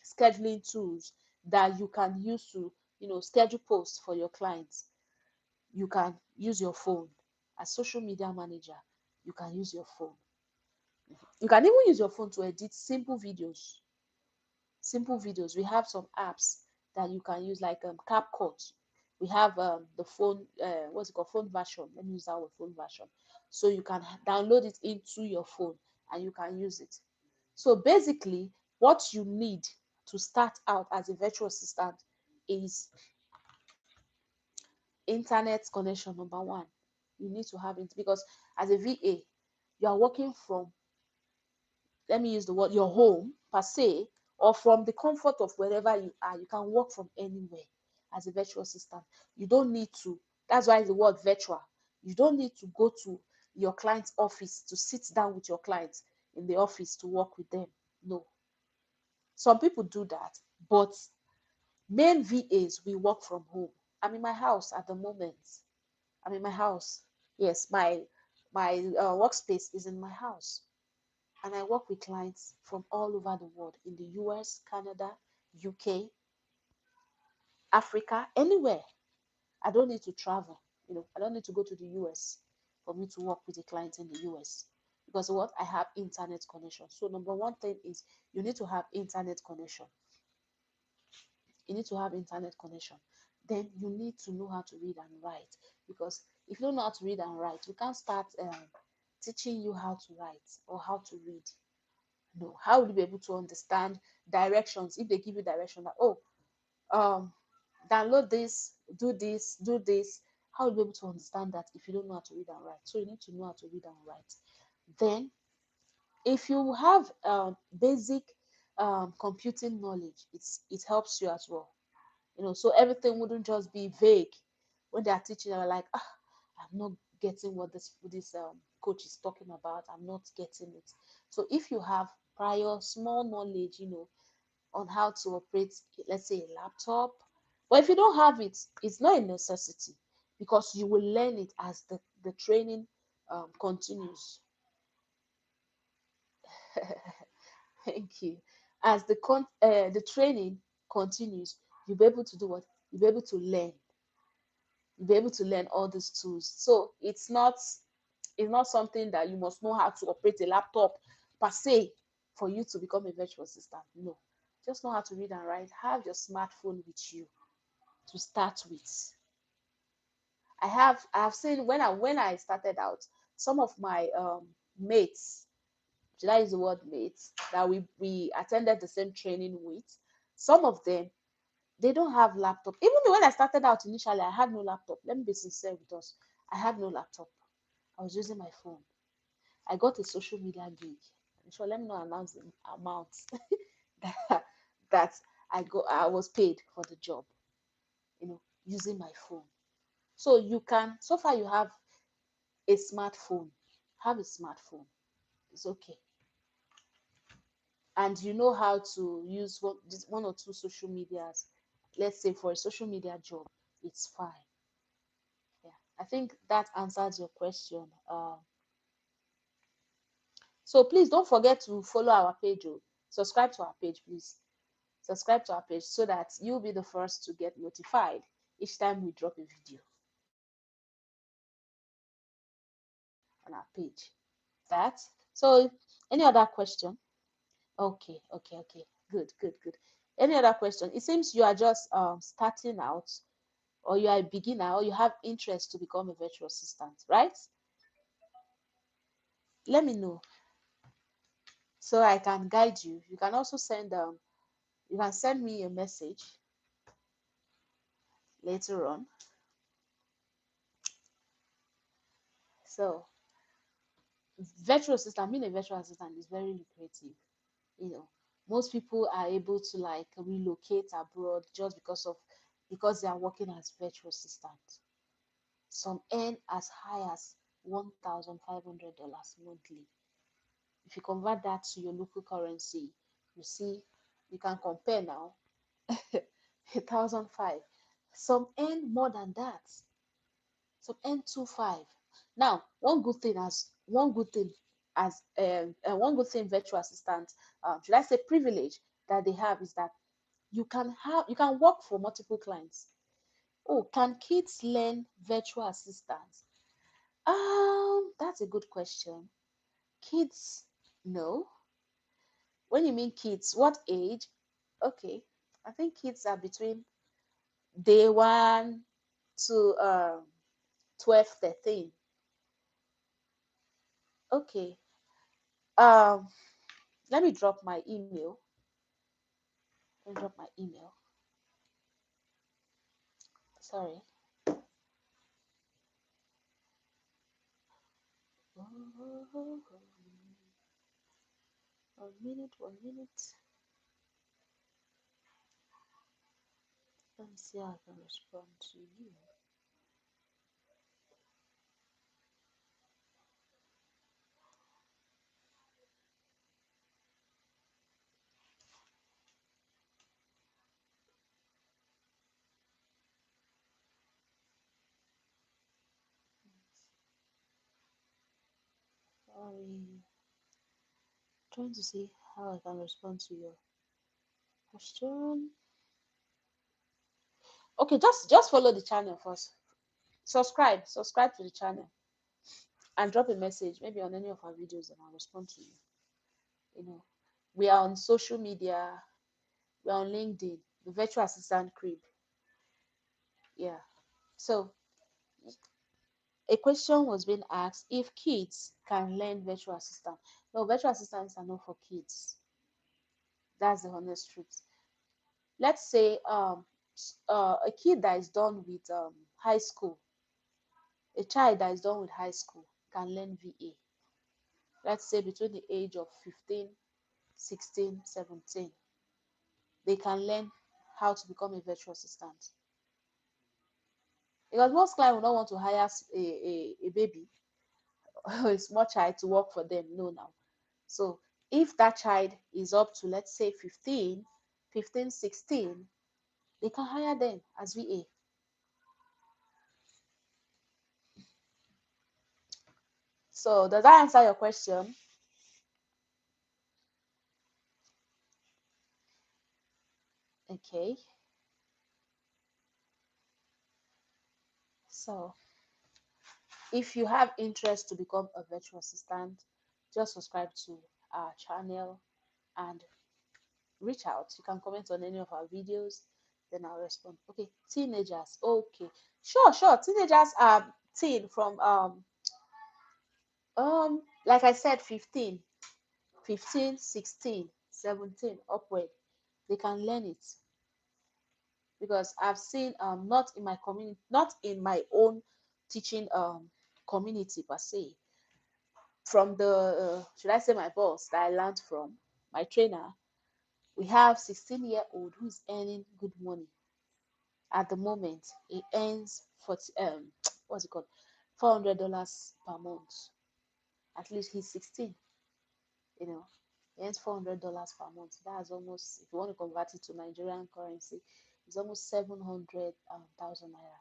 scheduling tools that you can use to, schedule posts for your clients. You can use your phone as social media manager. You can use your phone. You can even use your phone to edit simple videos. Simple videos. We have some apps that you can use, like CapCut. We have the phone, what's it called, phone version. Let me use our phone version. So you can download it into your phone and you can use it. So basically, what you need to start out as a virtual assistant is internet connection. Number one, you need to have it because as a VA, you are working from, let me use the word, your home per se, or from the comfort of wherever you are. You can work from anywhere as a virtual assistant. You don't need to, that's why the word virtual. You don't need to go to your client's office to sit down with your clients in the office to work with them. No. Some people do that, but main VAs, we work from home. I'm in my house at the moment. I'm in my house. Yes, my workspace is in my house. And I work with clients from all over the world, in the US, Canada, UK, Africa, anywhere. I don't need to travel. I don't need to go to the US for me to work with a client in the US because what, I have internet connection. So number one thing is you need to have internet connection. You need to have internet connection. Then you need to know how to read and write, because if you don't know how to read and write, you can't start teaching you how to write or how to read. No, how will you be able to understand directions if they give you direction that, oh, um download this, do this? How will you be able to understand that if you don't know how to read and write? So you need to know how to read and write. Then if you have basic computing knowledge, it helps you as well. So everything wouldn't just be vague. When they are teaching, they're like, I'm not getting what this coach is talking about. I'm not getting it. So if you have prior small knowledge, on how to operate, let's say, a laptop, but if you don't have it, it's not a necessity, because you will learn it as the training continues. Thank you. As the training continues, you'll be able to do what? You'll be able to learn. You'll be able to learn all these tools. So it's not something that you must know how to operate a laptop per se for you to become a virtual assistant. No. Just know how to read and write. Have your smartphone with you to start with. I have seen when I started out, some of my mates, should I use the word mates, that we attended the same training with, some of them, they don't have laptop. Even when I started out initially, I had no laptop. Let me be sincere with us. I had no laptop. I was using my phone. I got a social media gig. I'm sure, let me not announce the amount that, that I was paid for the job, using my phone. So so far you have a smartphone. Have a smartphone. It's okay. And you know how to use one or two social medias. Let's say for a social media job, it's fine. Yeah. I think that answers your question. So please don't forget to follow our page. Oh. Subscribe to our page, please. Subscribe to our page so that you'll be the first to get notified each time we drop a video on our page. That. So any other question? Okay. Good. Any other question? It seems you are just starting out, or you are a beginner, or you have interest to become a virtual assistant, right? Let me know so I can guide you. You can also send me a message later on. So virtual assistant, being a virtual assistant is very lucrative. You know, most people are able to like relocate abroad just because they are working as virtual assistants. Some earn as high as $1,500 monthly. If you convert that to your local currency, you see, you can compare now. 1,005. Some earn more than that. Some earn 2,500. Now, one good thing virtual assistant, should I say privilege that they have is that you can work for multiple clients. Oh, can kids learn virtual assistants? That's a good question. Kids, no. When you mean kids, what age? Okay, I think kids are between day one to 12, 13. Okay. Um, let me drop my email. Let me drop my email. Sorry. 1 minute. Let me see how I can respond to you. Sorry. Trying to see how I can respond to your question. Okay, just follow the channel first. Subscribe to the channel and drop a message maybe on any of our videos and I'll respond to you. You know, we are on social media, we're on LinkedIn, the virtual assistant crib. Yeah. So a question was being asked if kids can learn virtual assistant. No, virtual assistants are not for kids. That's the honest truth. Let's say a kid that is done with high school, a child that is done with high school can learn VA. Let's say between the age of 15, 16, 17, they can learn how to become a virtual assistant. Because most clients will not want to hire a baby or a small child to work for them. No, now. So if that child is up to, let's say, 15, 16, they can hire them as VA. So does that answer your question? Okay. So if you have interest to become a virtual assistant, just subscribe to our channel and reach out. You can comment on any of our videos, then I'll respond. Okay, teenagers. Okay, sure. Teenagers are teen from like I said, 15, 16, 17 upward. They can learn it because I've seen not in my community, not in my own teaching community per se, from the should I say my boss that I learned from, my trainer. We have 16-year-old who's earning good money at the moment. He earns 40 what's it called, $400 per month. At least he's 16. You know, he earns $400 per month. That's almost, if you want to convert it to Nigerian currency, it's almost 700,000 naira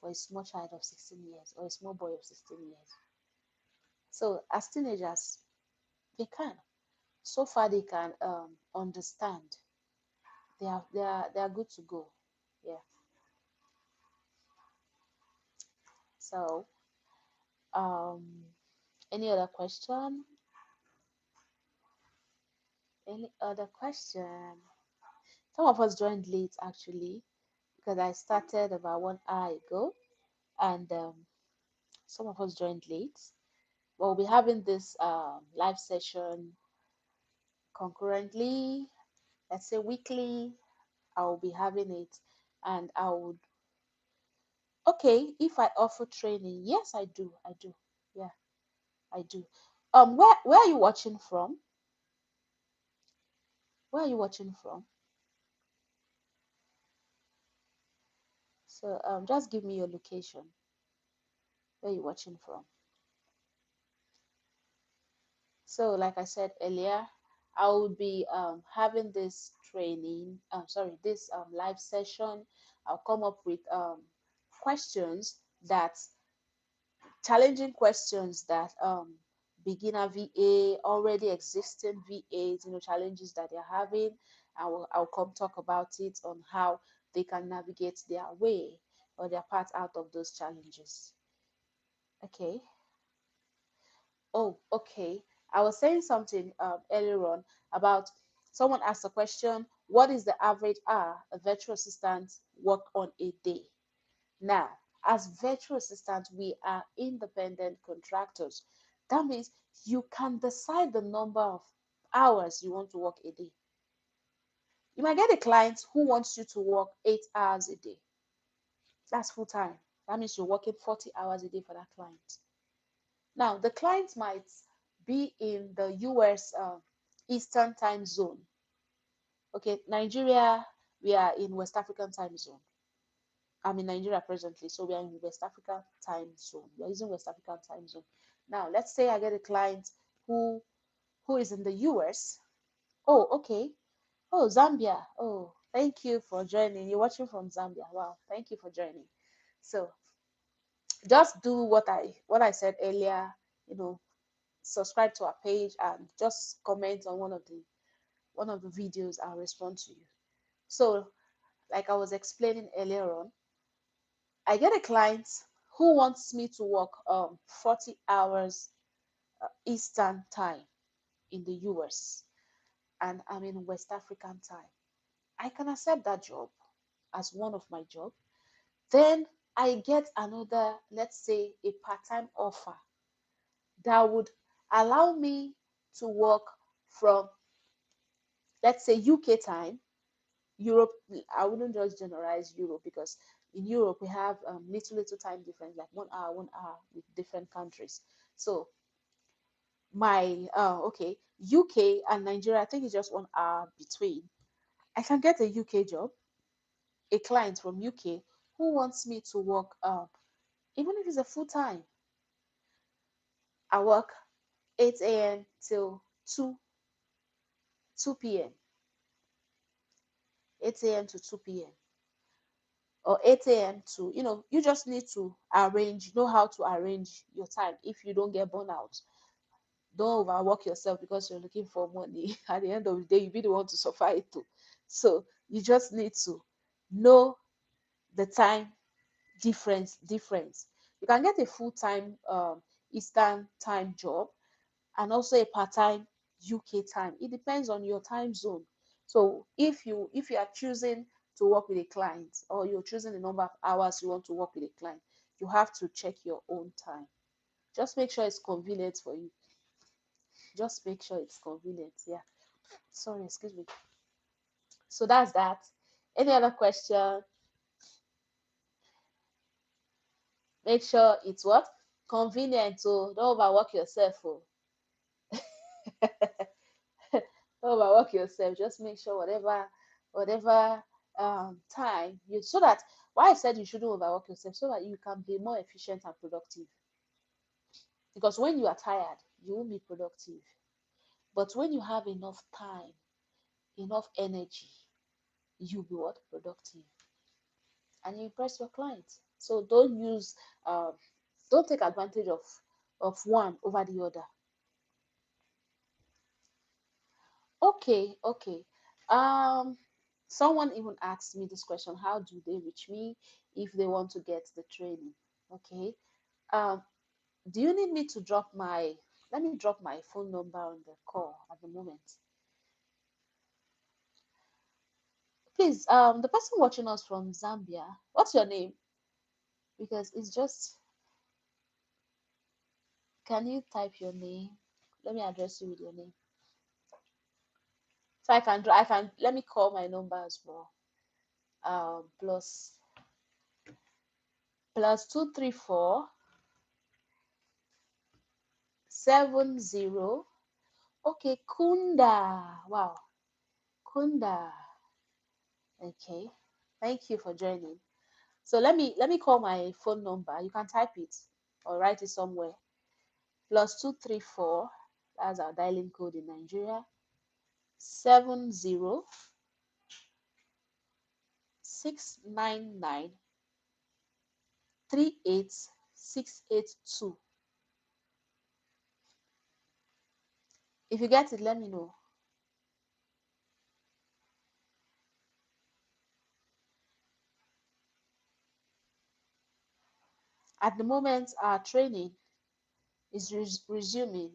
for a small child of 16 years or a small boy of 16 years. So as teenagers, They can. So far, they can understand. They are good to go. Yeah. So, um, any other question? Any other question? Some of us joined late actually because I started about 1 hour ago, and some of us joined late. But we'll be having this live session concurrently, let's say weekly. I'll be having it, and I would, okay, if I offer training, yes, I do. I do. Yeah, I do. Where are you watching from? Where are you watching from? So just give me your location. Where are you watching from? So, like I said earlier, I will be having this training, sorry, this live session. I'll come up with questions that, challenging questions that beginner VA, already existing VAs, challenges that they're having. I'll come talk about it on how they can navigate their way or their path out of those challenges. Okay. Oh, okay. I was saying something earlier on about, someone asked a question, what is the average hour a virtual assistant work on a day? Now, as virtual assistants, we are independent contractors. That means you can decide the number of hours you want to work a day. You might get a client who wants you to work 8 hours a day. That's full time. That means you're working 40 hours a day for that client. Now, the client might be in the US Eastern time zone. Okay, Nigeria, we are in West African time zone. I'm in Nigeria presently, so we are in West African time zone. We are using West African time zone. Now, let's say I get a client who who is in the US. Oh, okay. Oh, Zambia. Oh, thank you for joining. You're watching from Zambia. Wow, thank you for joining. So just do what I said earlier, you know, subscribe to our page and just comment on one of the videos. I'll respond to you. So, like I was explaining earlier on, I get a client who wants me to work 40 hours Eastern time in the US, and I'm in West African time. I can accept that job as one of my job. Then I get another, let's say, a part-time offer that would allow me to work from, let's say, UK time, Europe. I wouldn't just generalize Europe, because in Europe we have little time difference, like 1 hour with different countries. So my okay, UK and Nigeria, I think it's just 1 hour between. I can get a UK job, a client from UK who wants me to work even if it's a full time. I work 8 a.m. till 2 p.m. 8 a.m. to 2 p.m. or 8 a.m. to, you just need to know how to arrange your time if you don't get burnout. Don't overwork yourself because you're looking for money. At the end of the day, you be the one to suffer it too. So you just need to know the time difference. You can get a full-time Eastern time job and also a part-time UK time. It depends on your time zone. So if you are choosing to work with a client, or you're choosing the number of hours you want to work with a client, you have to check your own time. Just make sure it's convenient for you. Just make sure it's convenient. Yeah. Sorry, excuse me. So that's that. Any other question? Make sure it's what? Convenient. So don't overwork yourself. Oh. Don't overwork yourself. Just make sure whatever time you, so that, why I said you shouldn't overwork yourself, so that you can be more efficient and productive. Because when you are tired, you won't be productive. But when you have enough time, enough energy, you'll be what? Productive. And you impress your clients. So don't take advantage of one over the other. Okay, okay. Um, Someone even asked me this question, how do they reach me if they want to get the training? Okay. Um, do you need me to drop my, let me drop my phone number on the call at the moment. Please, the person watching us from Zambia, what's your name? Because it's just, can you type your name? Let me address you with your name. So I can, let me call my number as well. Plus 234 70. Okay, Kunda. Wow, Kunda. Okay, thank you for joining. So let me call my phone number. You can type it or write it somewhere. Plus 234. That's our dialing code in Nigeria. 70 699 38682. If you get it, let me know. At the moment, our training is resuming.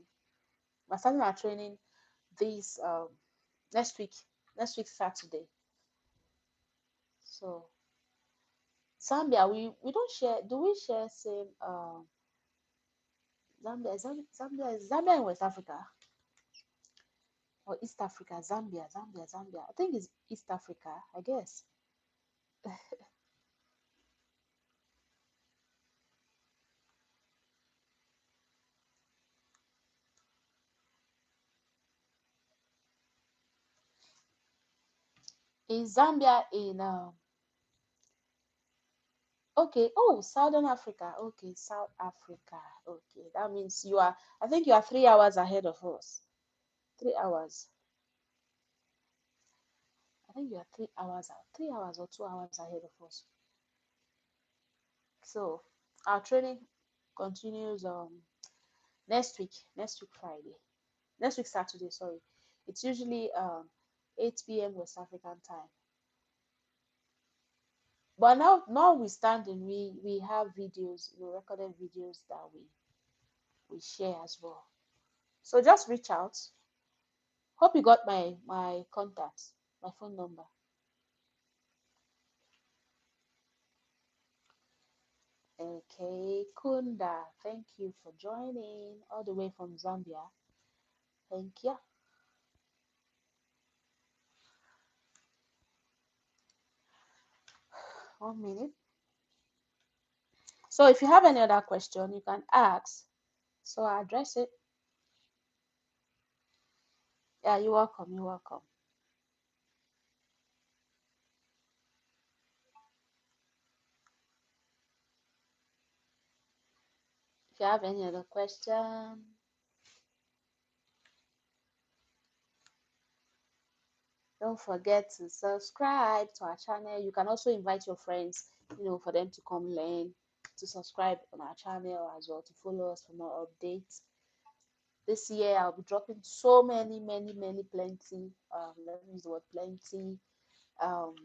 We're starting our training this next week, Saturday. So Zambia, we don't share. Do we share same Zambia in West Africa or East Africa? Zambia. I think it's East Africa. I guess. Is Zambia in okay, oh, Southern Africa. Okay, South Africa. Okay, that means you are, I think you are 3 hours ahead of us. 3 hours. I think you are 3 hours out, 3 hours or 2 hours ahead of us. So our training continues next week Friday, next week Saturday, sorry. It's usually 8 p.m. West African time. But now notwithstanding, we have videos, recorded videos that we share as well. So just reach out. Hope you got my contacts, my phone number. Okay, Kunda, thank you for joining all the way from Zambia. Thank you. 1 minute. So if you have any other question, you can ask. So I address it. Yeah, you're welcome. You're welcome. If you have any other question, don't forget to subscribe to our channel. You can also invite your friends, for them to come learn, to subscribe on our channel as well, to follow us for more updates. This year I'll be dropping so many, plenty. Let me use the word plenty. Um,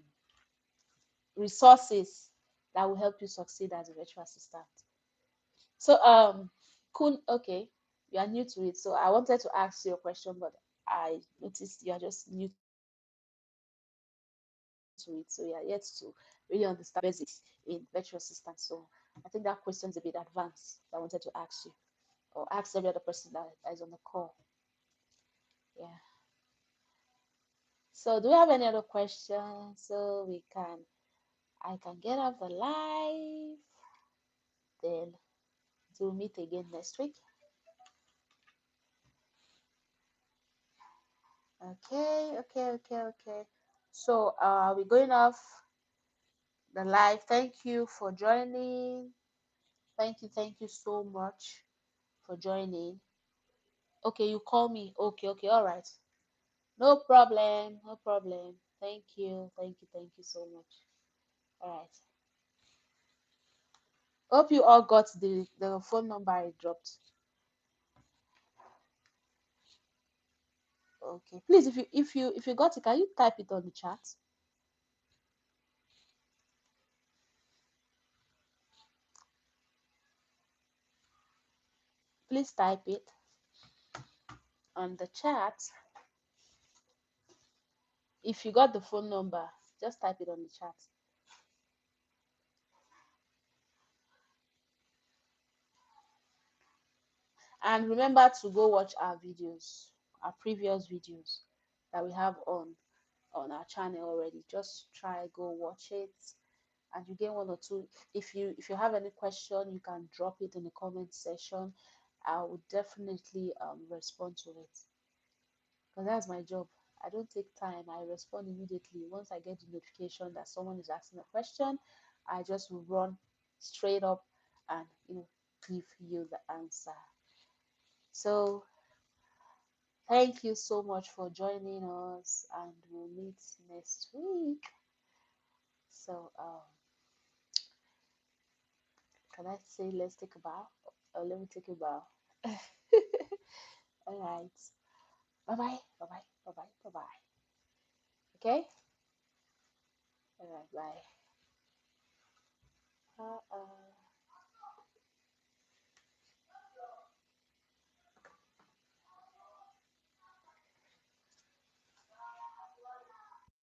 Resources that will help you succeed as a virtual assistant. So, Kun, okay, you are new to it. So I wanted to ask you a question, but I noticed you are just new to it. So you are yet to really understand basics in virtual assistant. So I think that question is a bit advanced. I wanted to ask you, or ask every other person that is on the call. Yeah. So do we have any other questions? So I can get off the live. Then we'll meet again next week. Okay. So we're going off the live. Thank you for joining. Thank you so much for joining. Okay, you call me. Okay, all right. No problem, no problem. Thank you so much. All right. Hope you all got the phone number I dropped. Okay, please, if you got it, can you type it on the chat? Please type it on the chat. If you got the phone number, just type it on the chat. And remember to go watch our videos, our previous videos that we have on our channel already. Just try, go watch it, and you get one or two. If you have any question, you can drop it in the comment section. I will definitely respond to it, because that's my job. I don't take time. I respond immediately once I get the notification that someone is asking a question. I just run straight up and give you the answer. So thank you so much for joining us, and we'll meet next week. So can I say let's take a bow? Let me take a bow. All right. Bye bye. Bye bye. Bye bye. Bye bye. Okay. All right. Bye.